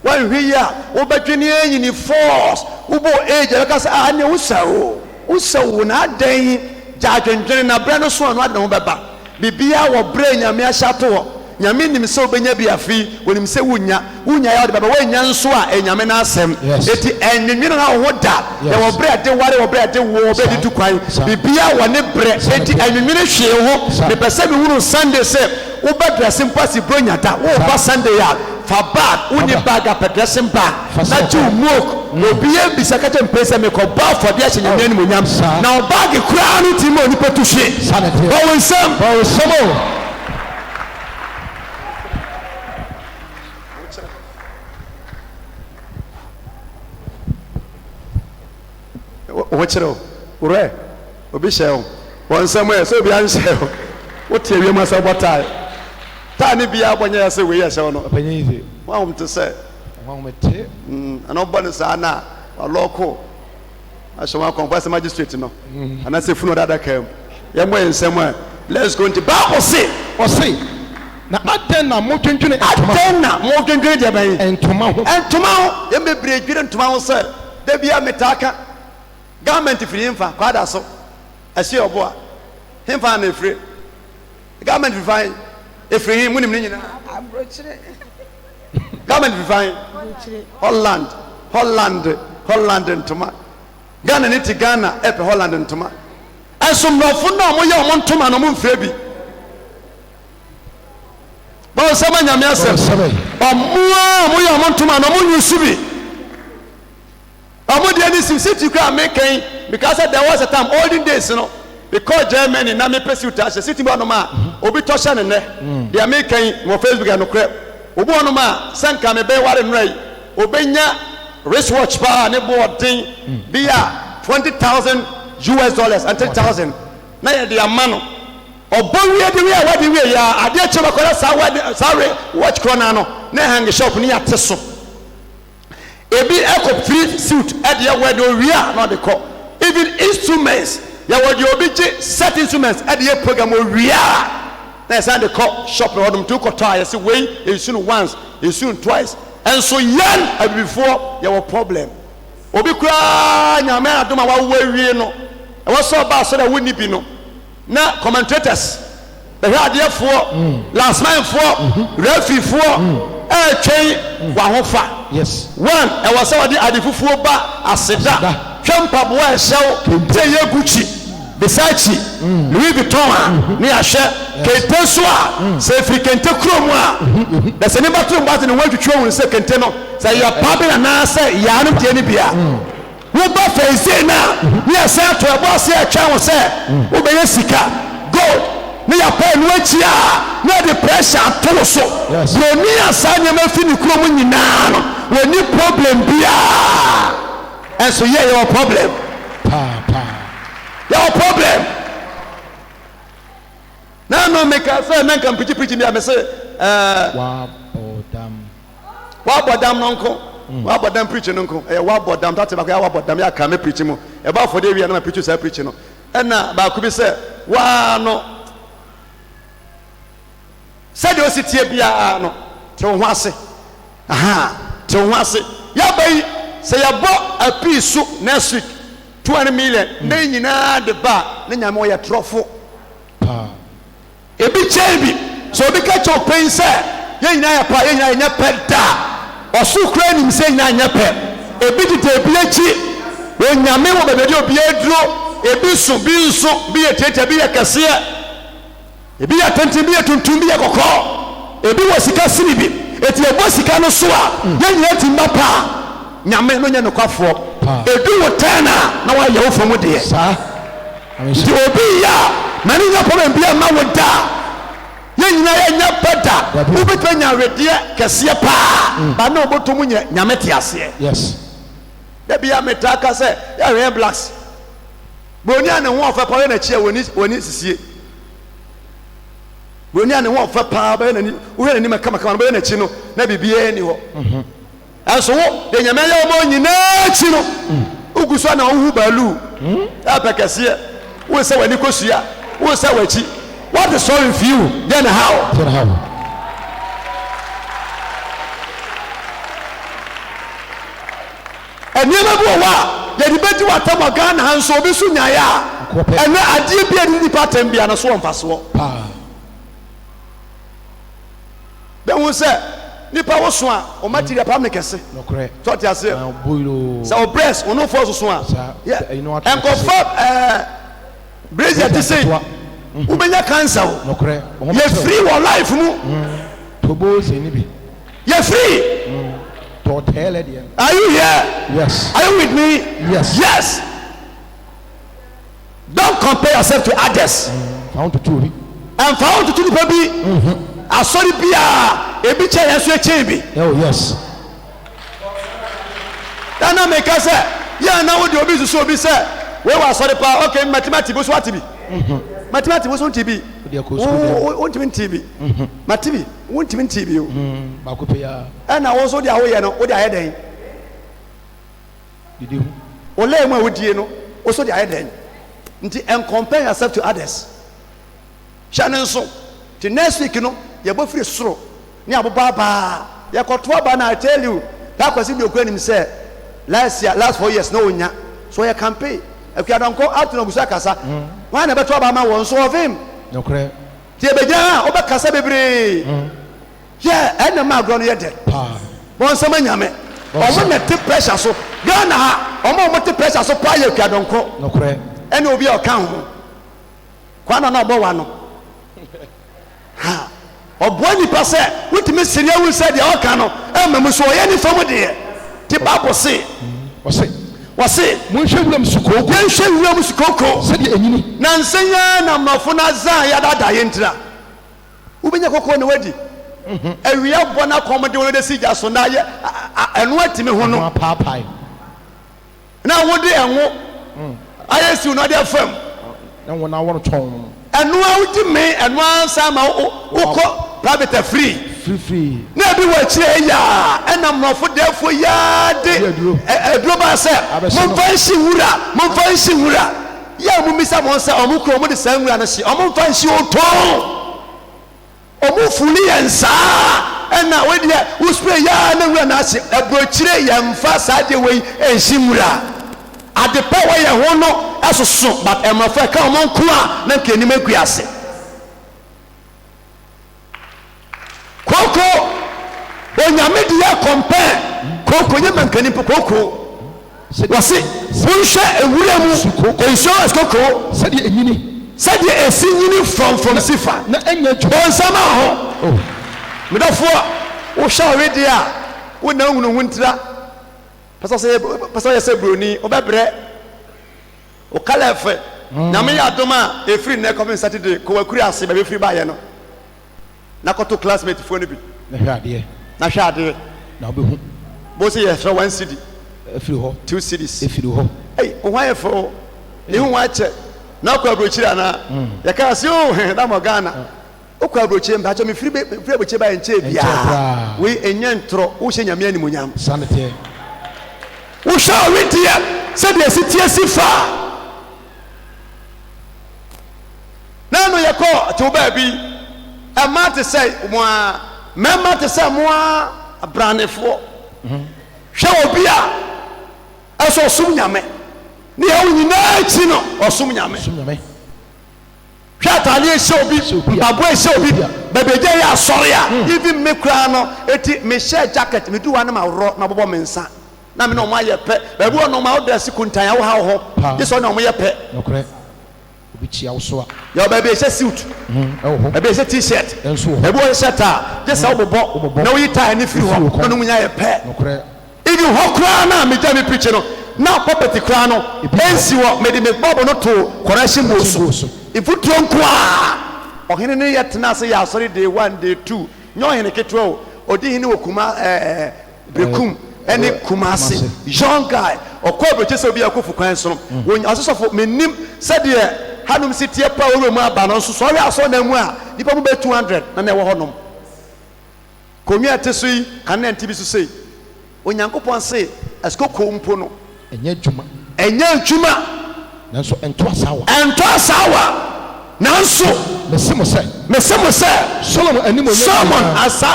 wɔnhwɛ yi a wobɛdwene anyini force wobɔ age ɛbɛka sɛ ne wosawo na adan yi gya adwendwene na berɛ no so ɔno ade ne ho bɛba biribiaa wɔ berɛ nyame ahyɛ ato hɔ nyame nim sɛ wobɛnya bi afei wɔnim sɛ wonya yɛ wode bɛba woanya nso a ɛnyame no asɛm ɛti ɛnwenwene no wo ho da yɛwɔ berɛ ɛde ware wɔ berɛ ɛde wo bɛdi tu kwan biribiaa wɔ ne berɛ ɛti ɛnwenwene hwee ho mepɛ sɛ mehunu Sunday sɛ wobɛdrɛse mpa si bronya da woba Sunday a fa bag woni bag apɛdrɛse bag na gye wo mook na obiaa bisa ka kyɛ mpɛ sɛ mekɔbɔ afɔdeɛ ahyɛ nyame animonyam na ɔbaage koraa no tim ma onipa to hwe bɔwo nsɛm wɔkyerɛ worɛ obi hyɛ wo wɔn nsɛm ɛ sɛ obi anhyɛ wo wote awie mu sɛ bɔtae taa ne biaa bɔnyɛ yɛ sɛ wei yɛhyɛ wo no woahom te sɛ ana wobɔ no saa na walɔɔko ahyɛ wo akɔmfo sɛ magistrate no anaasɛ funu ɔdadaka mu yɛmmɔ yɛ nsɛm a let's go nti Bible se ɔse na adɛn na modwendwene deɛ bɛyi ntoma ho yɛmbɛbrɛ dwere ntoma ho sɛ da bia metaa ka government firi mfa kwada so ɛhyɛ ɔboa hemfa na efire government firi fan efiri hin munim ne nyinaa government firi fan Holland ntoma Ghana ne ti Ghana ɛpɛ Holland ntoma ɛsomrɔfo na ɔmo yɛ ɔmo ntoma na ɔmo mfiri bi bɔn sɛma nyame asɛm ɔmo yɛ ɔmo ntoma na ɔmo nyusu bi ɔmo deɛ ne city kura mekan because there was a time olden days no because Germany na me pesi utashe city ba no ma obi tɔhyɛ ne nɛ deɛ mekan wɔ Facebook anokorɛ obi wɔ no ma sɛnka me bɛn ware nnura yi obɛnya wristwatch pa ne boɔden bi a $20,000 and $30,000 na yɛ de ama no ɔbɔ wie de wie a wade wie ya adeɛ kyɛ bɛkɔrɛ saa watch korɔ na no na hang shop ne yɛate so ebi ɛkɔ free suit ɛde ɛwɔ ɛde owia na ɔde kɔ even instruments yɛwɔ de obi gye set instruments ɛde yɛ program owia na yɛsan de kɔ shop na ɔdom to kɔtɔ a yɛsɛ wei esu no once esu no twice ɛnso yɛn abibifoɔ yɛwɔ problem obi koraa nyame adom a wawo awie no ɛwɔ sɛ ɔba asɔre a wonni bi no na commentators bɛhwɛ adeɛfoɔ last minefoɔ refifoɔ ɛtwɛn w'ahofa one ɛwɔ sɛ wɔde ade fufuo ba aseda twɛ mpaboa ɛhyɛw sɛ yɛ Gucci Versace Louis Vuitton a ne yɛahwɛ kente so a sɛ ɛfiri kente kurom a na sɛ ne bato mbate ne woatwitwi wo sɛ kente no sɛ yɛ pa bi anaasɛ yaa no deɛ no bia woba fɛnsei no a ne yɛsɛ ato ɛbɔ ase atwa wo sɛ wobɛyɛ sika gold ne ya pa no achi a na de pressure atolo so broni asanya ma fi ne kurom nyina no woni problem bia enso ye your problem your problem no make say men can preach me I say wa bodam no nko wa bodam preach no nko wa bodam that ba ya wa bodam ya ka me preach mo e ba for dey we na preach say preach no na ba ku bi say wa no say de o si tie bia no te ho ase te ho ase ya bai say ya bo apisu next week 20 million na nyina de ba na nyame o ya trofo ebi chebi so obi ka cho pen say ye nyina ya pa ye nyina nya peda osu kra nim say nyina nya pe ebi tete ebi achi o nyame wo bebe de obi aduro ebi so bi nso bi etete bi yakase ebi ya tente bi etuntum bi yakokọ ebi wo sika sini bi eti ebo sika no so a ye nyina timba pa nyame no nya no kwafo edu wo tena na wa ye wo fo mu de sa ti obi ya mani nya problem bia ma wo da ye nyina ye nya peda wo betanya rede kese pa ba na obotomu nya nyame te ase yes da bia metaka se ya we blacks broni ane ho ofa pa na chi woni sisie broni ane ho ofa pa ba na ni wo hwe ni maka maka ba na chi no na bibia ni ho anso wo de nyame ye mo nyina chi no uguso na wo hu balu apekese wo se wani kosua wo se wachi what is sorry for you then how eniema bo wa ye di beti watama Ghana hanso obi su nyaya ene adie bia ni patem bia na so mfaso be won se nipa wo so a o material pam ne kese nokre so ti ase so o breast o no force so a yeah and confirm brazier ti say ubenya cancer nokre ye free your life mu tobo se ni bi ye free are you here? Yes. Are you with me? Yes. Yes. Don't compare yourself to others. Found to two. And found to two baby. I saw the beer. A bitch and sweet chamber. Oh yes. Then I make us say, yeah, now what you be so be said. Where was the power? Okay, mathematics was what to be. Mathematics was on TV. Won't even TV. My TV won't even TV. And I also the away, what I had then. Did you? Ole ma would you know? Also the head then. And compare yourself to others. Shannon so. The next week, you know, you're both free slow. Near Baba. You got 12 and I tell you. That was in your granny said. Last 4 years, no one. So you can pay. If you don't go out to Busakasa, why never 12 man one so of him? No credit. Tiabeja, Oba Casa Bebre. Yeah, and the man grown yet. One summer yame. Or when the tip pressure so Ghana, or more pressure so prior to don't call. No credit. And will be a count. Quana no one. Ha. Or Bonnie Passe, what Miss Senior will say the Arcano, and Mamuso, any former dear. Tipapo say. Wase munhwewuram sukoko munhwewuram sukoko sedi enyini na nsenya na mafuna za ya dada yentra ubenya kokko ne wadi awia bona komode won de sija so na ye eno atimi ho no paapai na wode enwo ayesi no de fam na wona won ton eno awudi me eno ansa ma ukọ private free na bi wa chire ya enam no fo defo ya de global se mo fansi wura ya mu misa mo se omu kro mo de sanwura na hye omu fansi oton omu fuli ensa ena we de wo spray ya na wura na hye ebro chire ya mfa sa de we enhimura ade pa wa ye ho no asoso but emafa ka omu nko a na nkeni maguase koko onyame de ya compare koko nye mankani koko wase bunhwe ewura mu insurance koko sadi esinyini from sifa na enya jonsama ho medafo wo sha already a wo na hunu huntira pasa ye se broni obebre o kalefe nyame yɛ adom a ɛfiri nnɛ kɔme Saturday kɔwakuri ase baabi firi baayɛ no na kɔto classmate foɔ no bi na hwɛ adeɛ na hwɛ adeɛ na wobɛhu bo sɛ yɛhwɛ 1 cedi ɛfiri hɔ 2 cedis ɛfiri hɔ ei wo ho ayɛ fɛ ihu wakyɛ na wokɔ aburokyiri anaa yɛkaa sɛ o da mɔ Ghana wokɔ aburokyiri mpakyɛ mefiri aburokyiri baayɛ nkyɛɛ biaa wei ɛnyɛ ntorɔ wohyɛ nyame animuonyam sane teɛ wohwɛ a wedeɛ sɛdeɛ ɛsitie si fa na no yɛkɔ te wo baabi ɛma te sɛ mo a mɛma te sɛ mo a abranefoɔ hwɛ obi a ɛsɛ ɔsom nyame ne yɛwo nyinaa akyi no ɔsom nyame hwɛ ataadeɛ ɛhyɛ obi mpaboa ɛhyɛ obi baabi agya yɛ asɔre a even me koraa no ɛti mehyɛ jacket medu wa no maworɔ na bɔbɔ me nsa na me ne ɔmo ayɛ pɛ baabi wɔ no ɔmo awodɛ se kuntan awo ha wɔ hɔ gye sɛ ɔne ɔmo yɛ pɛ nokorɛ obi kyia wo so a yɛwɔ baabi ɛhyɛ suit ɛwɔ hɔ baabi ɛhyɛ t-shirt ɛnso wɔ hɔ baabi wɔ hyɛ taa gye sɛ wobobɔ na woyi taa ne firi hɔ na ɔno mo nya yɛ pɛ nokorɛ even hɔ koraa na megya me pikyi no na pɔpɛti koraa no ɛnsi wɔ mede me bɔbɔ no to correction board so mfutuo nko a ɔhene ne yɛ tena ase yɛ asɔre day 1 day 2 nyɛ ɔhene ketewa o ɔdi hene wɔ kuma Brekum ɛne Kumase young guy ɔkɔ abrɛkyɛ sɛ obi akɔfu kwan so no ɔsesɔfo menim sɛdeɛ hanom si tie pa ɔwura mu aba no nso so ɔyɛ asɔ na mu a nipa mu bɛ 200 na na ɛwɔ hɔ nom konwa ɛte so yi kanea nti bi so sei onyankopɔn se ɛsikɔ mpo no ɛnyɛ adwuma nanso ɛnto asawa nanso mese mo sɛ Solomon asa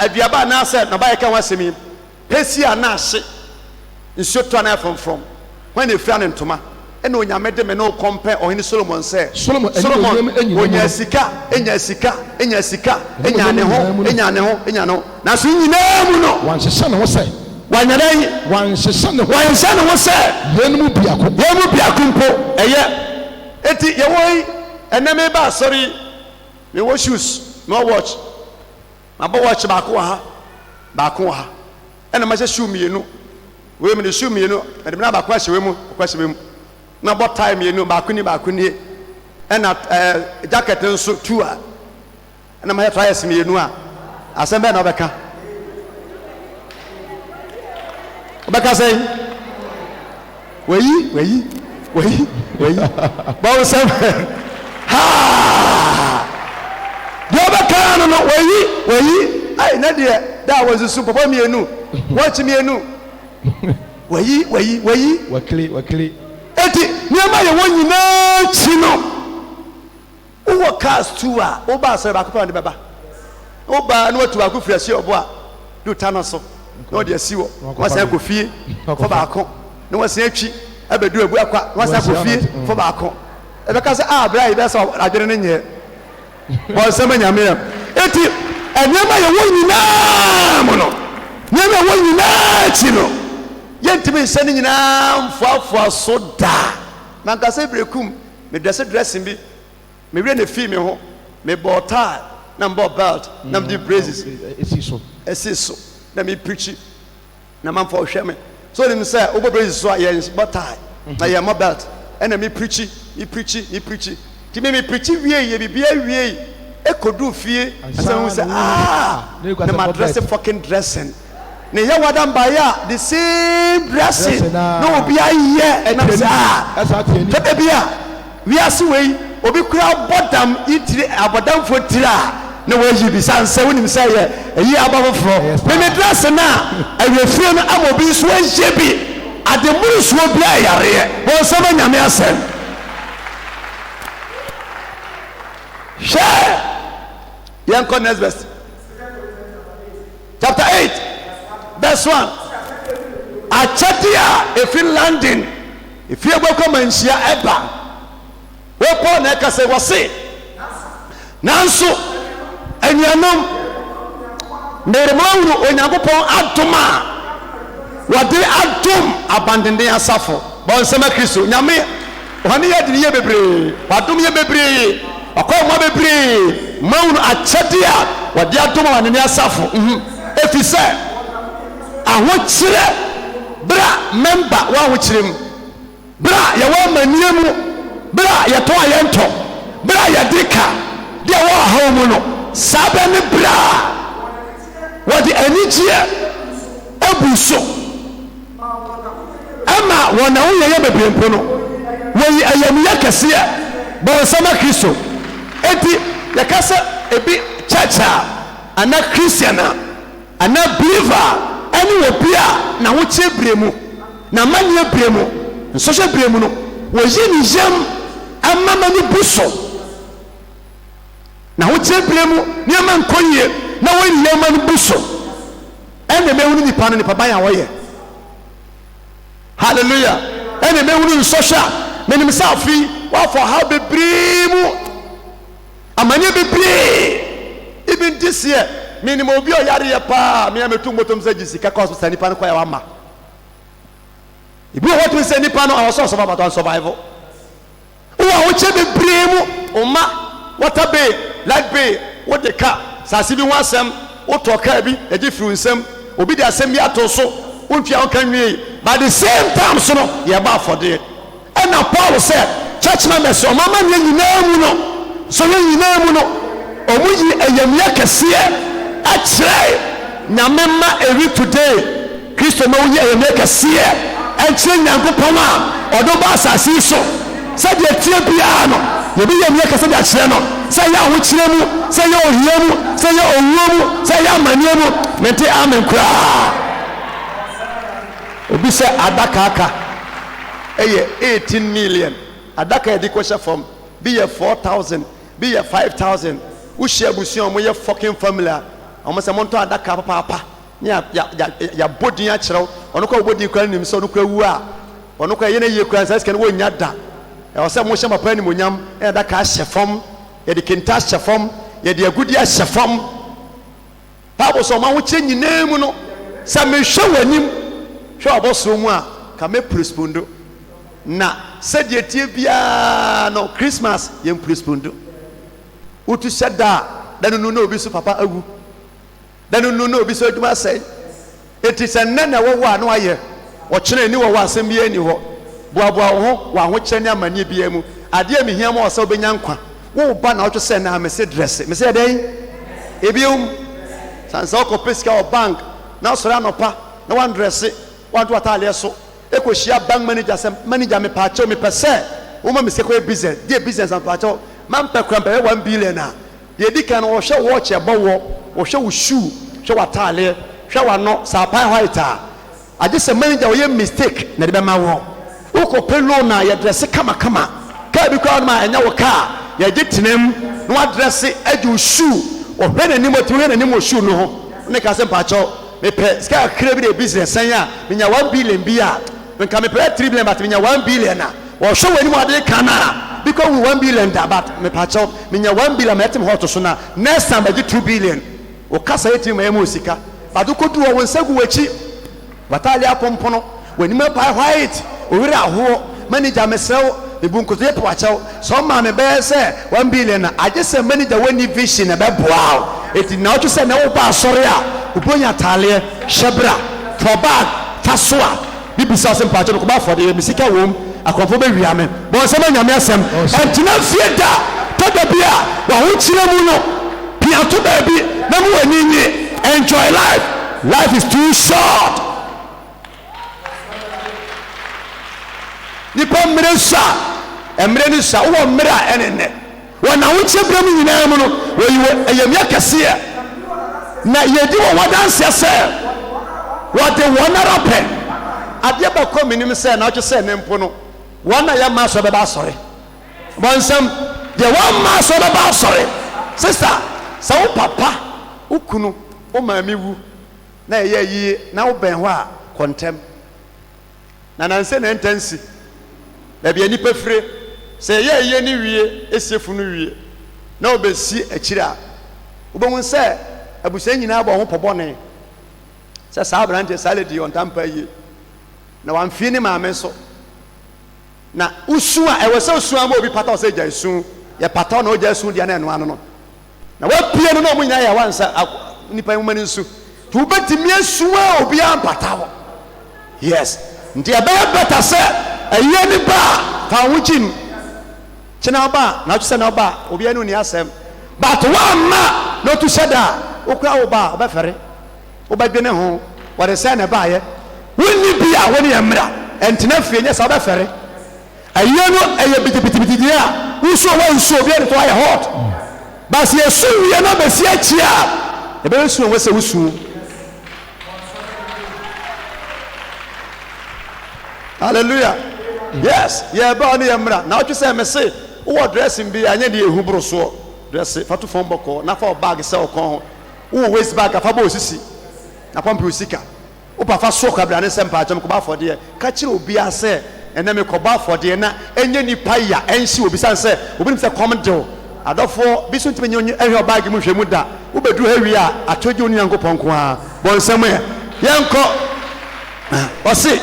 aduaba anaasɛ nabayɛ ka ho asɛm yi pɛsi a na ahye nsuo tɔ na ɛfrɔmfrɔm hwan na ɛfira ne ntoma ɛna onyame de me ne wokɔmpɛ ɔhene Solomon sɛ Solomon ɔnya sika ɛnya ne ho nanso nyinaa mu no wanhyehyɛ ne ho sɛ wanhyɛhyɛ ne ho sɛ yɛn mu biako mpo ɛyɛ eti yɛwɔ yi ɛnɛ meba asɔre yi mewɔ shoes mewɔ watch mabɔ watch baako wɔ ha ɛna mahyɛ shoe mmienu wei mede shoe mmienu mede me na baako ahyɛ wei mu na bɔ tie mmienu baako nie ɛna jacket nso 2 a ɛna mahyɛ trials mmienu a asɛm bɛɛ na ɔbɛka sɛ wayi bɔwo sɛm deɛ ɔbɛka no wayi ai na deɛ da wɔsusu pɔpɔ mmienu wɔkye mmienu wayi wakili eti nneɛma yɛwɔ nyinaa kyi no wowɔ cars 2 a woba asɔre baako pɛ de bɛba woba na watu baako firi ahyɛ ɔbo a de wota no so na wɔde asi wɔ wasan akɔ fie fɔ baako na wasan atwi abɛdu abu akwa na wasan akɔ fie fɔ baako ɛbɛka sɛ berɛ a yɛbɛsɛ adwene no nyɛ bɔnsɛm anyame yam eti nneɛma yɛwɔ nyinaa mu no nneɛma yɛwɔ nyinaa akyi no yɛntimi nhyɛ no nyinaa mfoafoa so daa mankasa Brekum medrɛse dressing bi mewerɛ ne fii me ho mebɔɔ tie na mbɔ belt na mede braces ɛsi so na mepreachi na mamfa ɔhwɛ me so nim sɛ wobɔ braces so a yɛbɔ tie na yɛmmɔ belt ɛna mepreachi nti mepreachi wiei yɛbibia wiei ɛkɔduu fie asɛ hu sɛ na madrɛse fucking dressing ne yɛ wada mbaeɛ a the same dressing na obi ayɛ ɛnam sɛ tɛtɛ bi a wiase wei obi kura abɔdamfoɔ tiri a na wɔayi bi sa nsɛ wonim sɛ yɛ ɛyi aba foforɔ meme dressing a awiefie no ama obi nso ahyɛ bi ademmuru soɔ bi a yareɛ wɔn nsɛm anyame asɛm hwɛ yɛnkɔ next verse chapter 8 verse 1 akyɛde a ɛfiri London ɛfiri ɛbɛkɔ manhyia ɛba wɔpɔ na ɛka sɛ wɔse nanso anuanom meremawuru Onyankopɔn adom a wɔde adom abandenden asafo bɔ nsɛm a Kristo nyame ɔhane yɛ de ne yɛ bebree wadom yɛ bebree ɔkɔɔ mma bebree mawuru akyɛde a wɔde adom abandenden asafo ɛfiri sɛ ahokyerɛ bra member wa ahokyerɛ mu bra yɛwɔ manie mu bra yɛtɔ a yɛntɔ bra yɛde ka deɛ wɔ ahaw mu no saa bɛ ne bra wɔde anigyeɛ abu so ama wɔn na woyɛyɛ bebree mpo no wɔyi ayamyɛ kɛseɛ bɔnsɛma kristo enti yɛka sɛ ebi church a ana christian a ana believer ɛne wɔ bi a na wokyɛ bere mu na manneɛ bere mu nsɔhwɛ bere mu no wɔyi ne yam ama ma ne bu so na wokyɛ bere mu nneɛma nkɔ yie na wɔyi ne yam ma ne bu so ɛna mɛhunu nipa no nipa ban a wɔyɛ hallelujah ɛna mɛhunu nsɔhwɛ a menim sɛ afei wɔafɔ ha bebree mu amanneɛ bebree even this year menim obi a ɔyareyɛ paa mea metu mmɔtom sɛ gye sika ka hospital nipa no kɔyɛ wama ebi wɔ hɔtumi sɛ nipa no awɔ sɛ ɔsɔfa batɔ survival wowɔ a wokyɛ bebree mu ɔma water bay light bay wode ka saase bi ho asɛm wotɔ kaa bi agye firi nsɛm obi de asɛm bi ato so wontua woka nwie by the same time so no yɛba afɔdeɛ ɛna paul sɛ church members ɔmama neɛ nyinaa mu no so yɛ nyinaa mu no ɔmo yi ayamyɛ kɛseɛ akyerɛ nyame ma ɛwi today kristo ma woyi ayamyɛ kɛseɛ ɛnkyerɛ nyankopɔn a ɔde ba asase yi so sɛdeɛ tie biara no yɛbi yamyɛ kɛseɛ de akyerɛ no sɛ yɛ ahokyerɛ mu sɛ yɛ ohia mu sɛ yɛ owuo mu sɛ yɛ amanneɛ mu mente amen koraa obi sɛ adaka aka ɛyɛ 18 million adaka yɛde kɔhyɛ fam bi yɛ 4,000 bi yɛ 5,000 wohyia abusua ɔmo yɛ fucking family a ɔmo sɛ montɔ adaka papaapa ne yɛabɔ din akyerɛw ɔno kɔ wobɔ din kora nim sɛ ɔno kora wu a ɔno kora yɛ no yie kora sɛ sika no wɔnnya da ɛwɔ sɛ mohyɛ papa animonyam ɛyɛ adaka ahyɛ fam yɛde kenta ahyɛ fam yɛde agudi ahyɛ fam bible sɛ ɔma wokyɛ nyinaa mu no sɛ mehwɛ w'anim hwɛ ɔbɔsoro mu a ka mɛpurespondo na sɛdeɛ tie biara no Christmas yɛmpurespondo wotu hyɛ da a da no na obi so papa awu da no na obi so adwuma asɛe ɛti sɛ nnɛ na ɛwɔwɔ a na wayɛ ɔkyerɛ ani wɔwɔ asɛm biara ani hɔ boaboa wo ho wɔ ahokyerɛ ne amanneɛ biara mu adeɛ mehia ma wɔ sɛ wobɛnya nkwa woba na wotwe sɛ na mese dresse mese dɛn ebiom sansa wokɔpɛ sika wɔ bank na wosɔre anɔpa na wandresse wanto ataaleɛ so ɛkɔhyia bank manager sɛ manager mepaakyɛw mepɛ sɛ woma me sika kɔyɛ business deɛ business ampaakyɛw mampɛ kora mpɛ 1 billion a deɛ di kan no wɔhwɛ watch ɛbɔ wɔ wɔhwɛ wo shoe hwɛ w'ataaleɛ hwɛ w'ano sɛ apan white a agye sɛ manager wɔyɛ mistake na de bɛma wɔ wokɔpɛ loan a yɛdresse kamakama kaa bi koraa no ma ɛnyɛ wo kaa yɛgye tenam na wadresse agye wo shoe ɔhwɛ n'anim ɔtumi hwɛ n'anim wɔ shoe no ho ne ka sɛ mpaakyɛw mepɛ sika akra bi de business sɛn a menya 1 billion bi a nka mepɛ 3 billion but menya 1 billion a wɔhwɛ w'anim ade ka no a because we 1 billion da but mepaakyɛw menya 1 billion ma ɛtem hɔ to so no next time agye 2 billion wokasa yɛtumi ma ɛma osika but wokɔdu wɔ wo nsa gu w'akyi wataale apɔmpono w'anim apae white owere ahoɔ manager mesrɛ wo ebu nkoto yɛ pawakyɛw sɛ ɔma me bɛyɛ sɛ 1 billion a agye sɛ manager wɔni vision na bɛboa wo eti na ɔtwe sɛ na woba asɔre a wobonya ataaleɛ hyɛ bra tɔ bag fa so a bibisa sɛ mpakyɛ no kɔba afɔde yɛ mesika wom akɔmfo bɛwia me bɔn sɛ manyame asɛm ɛntina fie da tɔda bi a wɔhokyerɛ mu no piato baabi na mo w'ani nye enjoy life is too short nipa mmerɛ sa mmerɛ no sa wowɔ mmerɛ a ɛne nnɛ wɔna wokyɛ berɛ mu nyinaa mu no wɔyiwɔ ayamyɛ kɛseɛ na yɛdi wɔ wadanseɛ sɛ wɔde wɔn ara pɛ adeɛ bɛkɔ menim sɛ na wotwe sɛ ne mpo no wɔn a yɛma asɔre bɛba asɔre bɔnsɛm deɛ wɔmma asɔre bɛba asɔre sister sɛ wo papa wo kunu wo maame wu na ɛyɛ yie na wobɛn hɔ a kɔntɛm na nansɛ na ntansi baabi a nipa fire sɛ ɛyɛ yie ne wie esiefu no wie na obesi akyire a wobɛhu sɛ abusua nyinaa bɔ ho pɔbɔne sɛ saa aberante saa ledi ɔntampa yie na wamfie ne maame so na usu a ɛwɔ sɛ usu a ma obi pata sɛ gya esu yɛ pata na ogya esu deɛ na ɛno ano no na wapie no na ɔmo nyinaa yɛ wansa nipa nwoma ne nsu to wobɛtumi esu a obi ampata wɔ yes nti ɛbɛyɛ bɛta sɛ ɛyɛ ne ba fa wo gyim kyena ba na twese na ba obi anu ni asɛm but one ma no to hyɛ da okura wo ba obɛfɛre obɛdwene ho wɔde sɛ na ba yɛ wonni bia woni emra ɛntena fie nyɛ sɛ obɛfɛre ɛyɛ no ɛyɛ bitibitibiti die a wuso wa nsuo obi anu to ayɛ hot but yɛ su wie na bɛsi akyi a ɛbɛyɛ su wo sɛ wusu hallelujah yes yeah ba on yemra na otu say me say wo dressing bi anya de ehu bro so dress fatu fon boko na fa bag say okon wo waist bag afa ba osisi na pompe osika wo pa fa so kabra ne sempa ajem ko ba for de ka kire obi ase ene me ko ba for de na enye nipa ya enhye obi san say obi nim say come do adofo bi so ntime nyi ehwe bag mu hwemu da wo bedu hawi a atoje oni yankopon ko a bon nsem yenko o see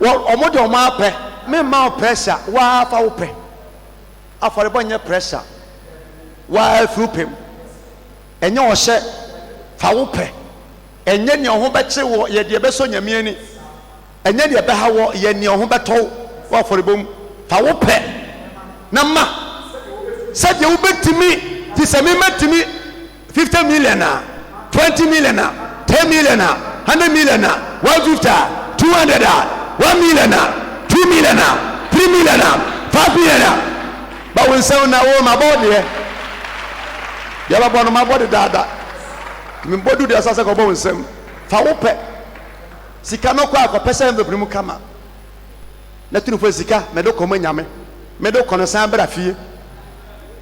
ọmọdé ọmọ apẹ mi ma pressure wàá fa wọpẹ afọlẹbọ nyẹ pressure wàá fi wọpẹ mu ẹnyẹ ọhyẹ fa wọpẹ ẹnyẹ ni ọho bẹkye wọ yẹ deẹ bẹsọ nyamie ni ẹnyẹ deẹ bẹha wọ yẹ ni ọho bẹtọ wọ afọlẹbọ mu fa wọpẹ na ma sẹdeẹ wọbẹtumi ti sẹ mi mẹtumi 50 million a 20 million a 10 million a 100 million a 150 a 200 a 1 million, 2 million, 3 million, 5 million. But when say na wo my body ya ba bono my body dada me bodu de asase ko bo nsem fa wo pe sika no kwa akopese mbebri mu kama na tunu fo sika me do ko manyame me do ko no san bra fie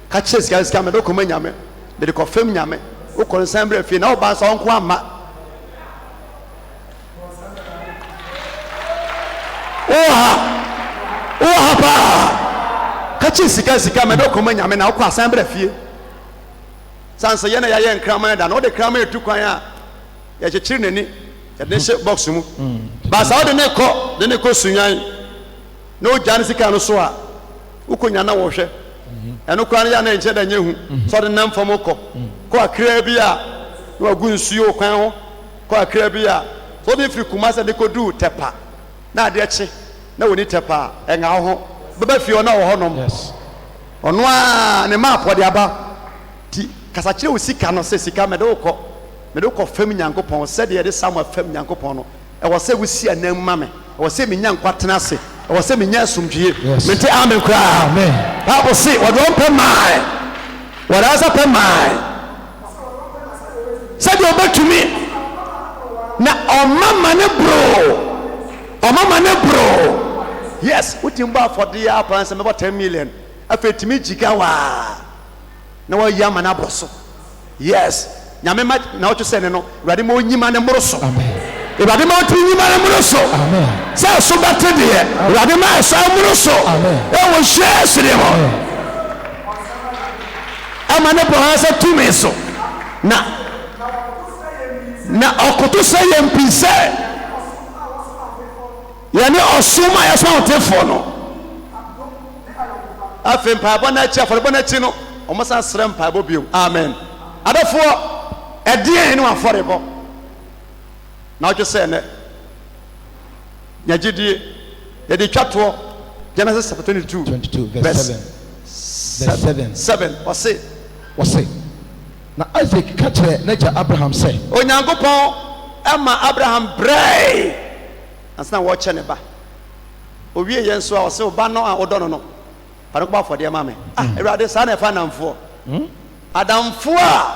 ka che sika me do ko manyame de ko fem nyame wo ko no san bra fie na wo ba so onko ama oha pa kachi sika me do ko manyame na wo asan bra fie sanse ye na ya ye nkraman da na wo de kraman etu kwan a ya chechiri nani ya de she box mu ba sa wo de ne ko sunyan na o jane sika no so a wo ko nya na wo hwe eno kwan ya na enche da nyehu so de nam fam ko akra bi a na wagu nsuo kwan ho ko akra bi a so de firi kuma se de ko du tepa na ade eche na woni tepa enga ho beba fie ona wo honom yes ono a ne map de aba ti kasa kire wo sika no se sika me de ko fam nyankopon se de Samuel fam nyankopon no e wo se wo si anam ma me e wo se me nyankwatena se e wo se me nya asomdwie mente amen kra amen Bible say what don't pay my what else pay my said you back to me na o mama ne bro yes utimba for the apans about 10 million afetimi jigawa na wa yama na broso yes nyame ma na o to se ne no urade ma onyima ne moroso amen urade ma o to onyima ne moroso amen say so bate de urade ma so moroso amen e wo hye sire ho ama ne bo ha se tumi so na okoto se yempise yani osuma ya so otefo no afem pa bona chi afore bona chi no omosa srem pa bo biom amen adafo edien no afore bo na o se ne nyagidie ye de twato Genesis 22 verse 7 wase na Isaac katre na ja Abraham say onyankopon ama Abraham bray asna wo che ne ba owie ye nso a o se ba no a odo no pare ko ba fo de ma me ewrade sa na fa namfo adamfo a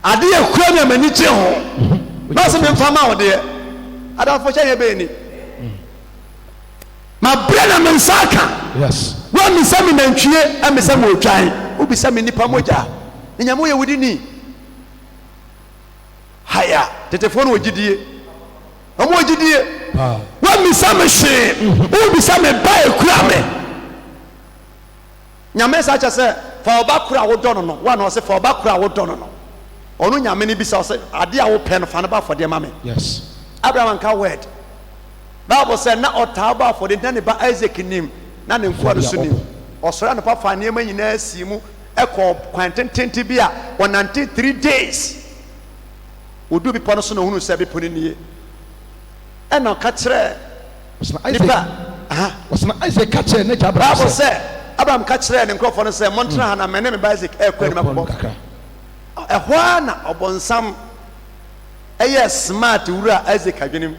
ade ye kura me mani che ho na se me mfa ma wo de adamfo che ye be ni ma brena me nsaka yes wa mi sa mi nantwie a mi sa mo twan obi sa mi nipa moja nyamo ye wudi ni haya tetefo no ogidie omo ogidie wa mi sa me hwe obi sa me ba ekura me nyame sa cha se fa oba kura wo do no wa na o se fa oba kura wo do no onu nyame ni bi sa o se ade a wo pe no fa na ba for de ma me yes Abraham ka word Bible said na otaba for the na ba Isaac nim na ne nkuwa so nim osora no pa fa ne ma nyina asimu eko kwantententi bi a 193 days odu bi pono so no hunu se bi poni nie e na ka kire nipa wasana Isaac catcher ne Abraham Bible say Abraham catcher ne nkrofo no say montra ha na me ne me Isaac e kwa ni makobọ ehwa na obonsam eye smart wura Isaac adwenim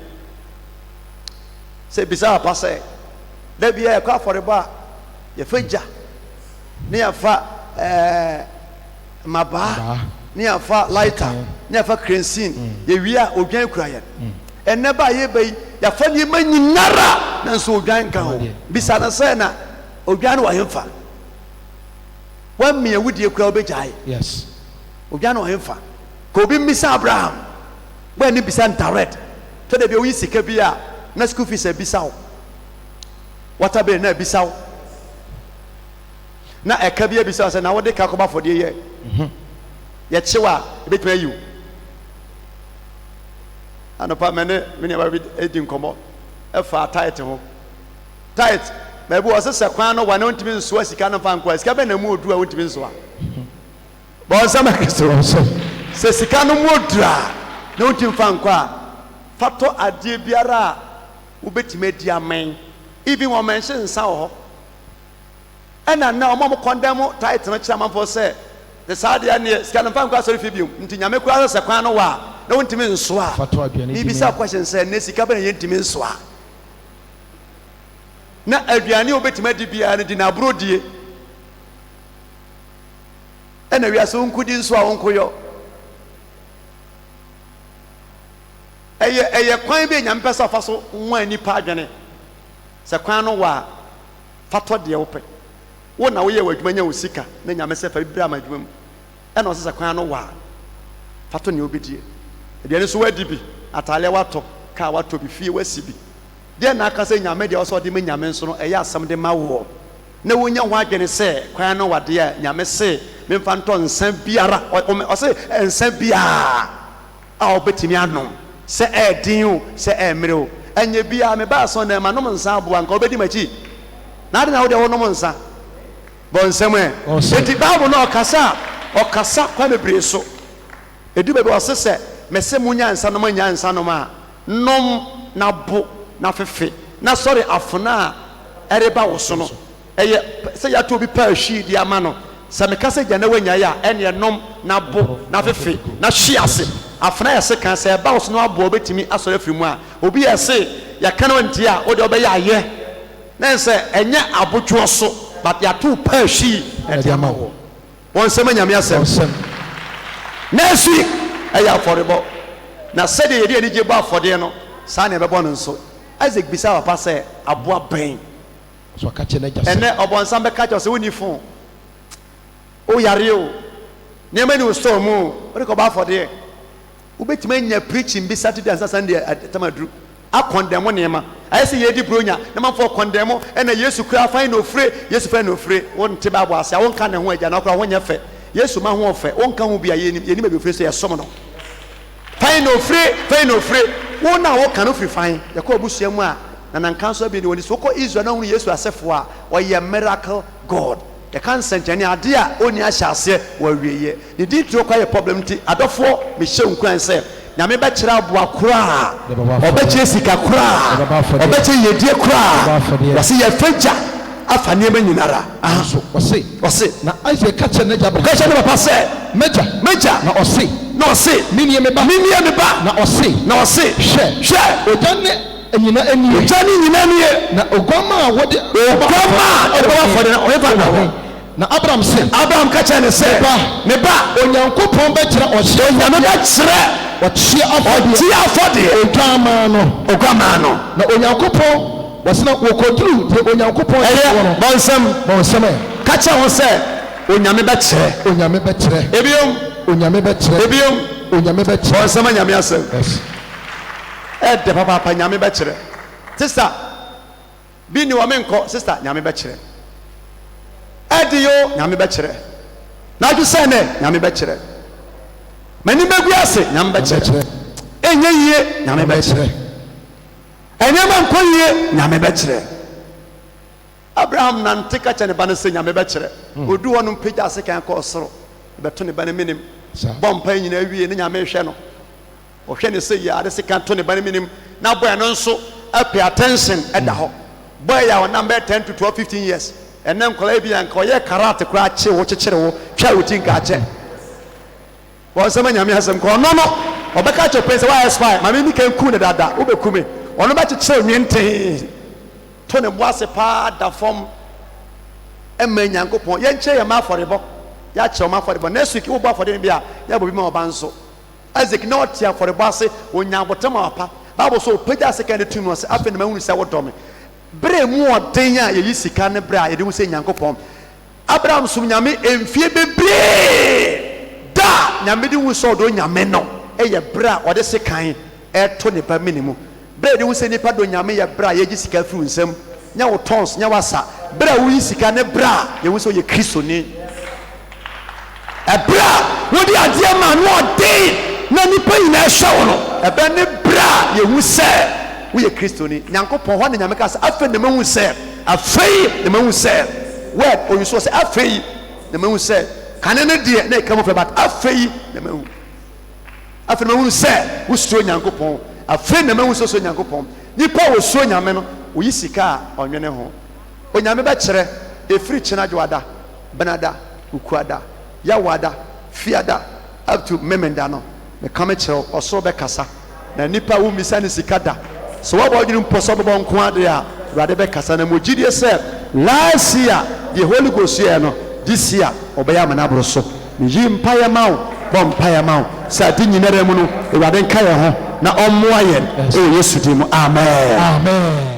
say bisa pa say da bia e kwa forebo a ye fagya ne ya fa maba ne ya fa lighter ne ya fa kerosene ye wi a odwan kura ye enne ba ye bai ya fa ni manyinara na so odwan kan ho bisa na say na odwan wa hemfa wa mia wudie kura obegyae yes odwan wa hemfa ko bi misa Abraham ba ni bisa direct to da bi oyi sika bi a na school fees bisa wo wata be na bisa wo na eka bi bisa say na wo de ka ko ba for de ye ye chewa e betuma yiw anopa mene ba bi edin komo e fa tight ho tight ba bi wo se kwan no wa na ontimi nso asika no fa nko asika be na mu odu a ontimi nso a ba sama kristo se sika no mu odura na ontimi fa nko a fato ade biara wo betime di amen even one mention nsa ho ena na omo condemn tight no chairman for say the sadia ne sika no fa nko asori fi biom nti nyame kura se kwan no wa na wontimi nso a bibisa question say ne sika be na yentimi nso a na aduane obetime di bia ne di na brodie ena wi aso nkudi nso a wonkoyo eye kwan be nyame pesa fa so nwa ni pa adwene se kwan no wa fato de wo pe wo na wo ye wadwuma nya wo sika na nyame se fa bibira amadwuma mu ena o se kwan no wa fato ne obedie aduane so wadi bi atale wato ka wato bi fie wasi bi de na aka se nyame de o so de me nyame nso no eye asam de ma wo na wonya ho adwene se kwan no wade a nyame se me mfa nto nsan biara o se nsan biara a obetimi anom se edin se emre enye bia me ba so na ma nom nsan abo anka obedi machi na ade na wo de wo nom nsan bon nsem e eti Bible na okasa kwa mebre so edu bebe o se mese munya nsan no manya nsan no ma nom na bo na fefe na sorry afuna ereba wo so no eye se ya to bi pa hwi di ama no se me kase gya na wanya ya ene nom na bo na fefe na hwi ase afuna ya se kan se ba wo so no abo obetimi asore afiri mu a obi ya se ya kan wanti a o de obe ya aye na se enye abotwo so but ya to pa hwi e di ama wo won se manya me asem next week eya forebo na se de ye de ba afode no sa na be bo no nso Isaac bisa papa se aboa ben so ka che na jase ene obonsam be ka che se woni fon o yare o ne ma ni o store mu o de ko ba afode wo betima nya preaching bi Saturday and Sunday tamadru a condemn ne ma ayi se ye di bronya na ma for condemn ena Yesu kura fan no free Yesu fan no free won te ba bo ase won ka ne ho agya na kura won nya fe Yesu ma ho fe won ka ho bia ye ni ma be free so ye som no fan no free won na wo kan no free fan ye ko obusia mu a na nan kan so bi ni woni so ko Israel na hu Yesu asefo a o ye miracle God the cancer jani ade a oni ahyase wa wieye ni di tro kwa ye problem ti adofo me hye nkwan se nyame be kira aboa kura obekye sika kura obekye yedie kura wase ye fagya afa ne manyinara so wase na Isaac catcher na Abraham catcher na papa se meja na ose mini me ba na ose hwe odane enyina eniye na ogwama wode for na oyefa na Abraham catcher ne se me ba onyankopon be kira ohye nyame be kire ohye afode ogwama no na onyankopon wasina wokoduru te onyankopon eye bonsam catcher won se onyame be kire ebiom onyame be kire bonsam nyame asem de papa nyame be kire sister bi ni wo menko sister nyame be kire ediyo nyame be kire na ju se ne nyame be kire mani be guase nyame be kire enye yie nyame be kire enye man ko yie nyame be kire Abraham nante ka kye ne ba no se nyame be kire odu wonu pagya se kan ko soro be to ne ba ne minim bompa nyina wie ne nyame hwe no o hwe ne se ya de se kan to ne ba ne minim na boya no nso pay attention at the home. Boy, our number 10 to 12, 15 years. And then Calabian and Koya karate crache, watch a chair, try to think at it. Well, someone has some call. No, or back at your place, why is fine. My mini came cool at that, Ube Kumi. Or no matter, tell me, Tony was a part that form a man yanko point. Yan chair a mouth for the book. Yacho mouth for the book. Next week, you bought for the beer. There will be more banso. As they cannot here for the bossy when you bottom up. Bible so put that second 2 months up in the moon. Say what Tommy. Bre more danger, you see, can bra, you don't say yanko pom. Abraham Sunyami and Phoebe da Yamidi will so do Yameno, a bra or the second, air 20 per minimum. Bread will say Nipa do Yame a bra, ye just careful in some. Now tons, Nyawasa. Bra we see can bra, you will so your Christoni. A bra, what the idea man, what day? Nani pay in a shower. A benny bra, you will say. We are Christian. Nyanko Pon and Yamakas, I feel the moon said, I feel the moon said. Where or you so say, I feel the moon said. Can any dear they come up about I feel the moon? I feel the moon said, who's showing Yanko Pon? I feel the moon so Yanko Pon. Nipa was showing Yameno, we see car on your home. When Yamabachere, a free Chenajwada, Benada, Ukwada, Yawada, Fiada, up to Memendano, the Kamacho or Sobekasa, the Nipa who Missani Sikada. So what about you possible on Quadia? Radebe Kasana Mujidia said, last year, the Holy Ghost year, no, this year, Obeyamanabroso, Jim Payamau, Bom Payamau, Sardini Neremuno, Raden Kaya, now on Moyen, oh yes, Amen. Amen.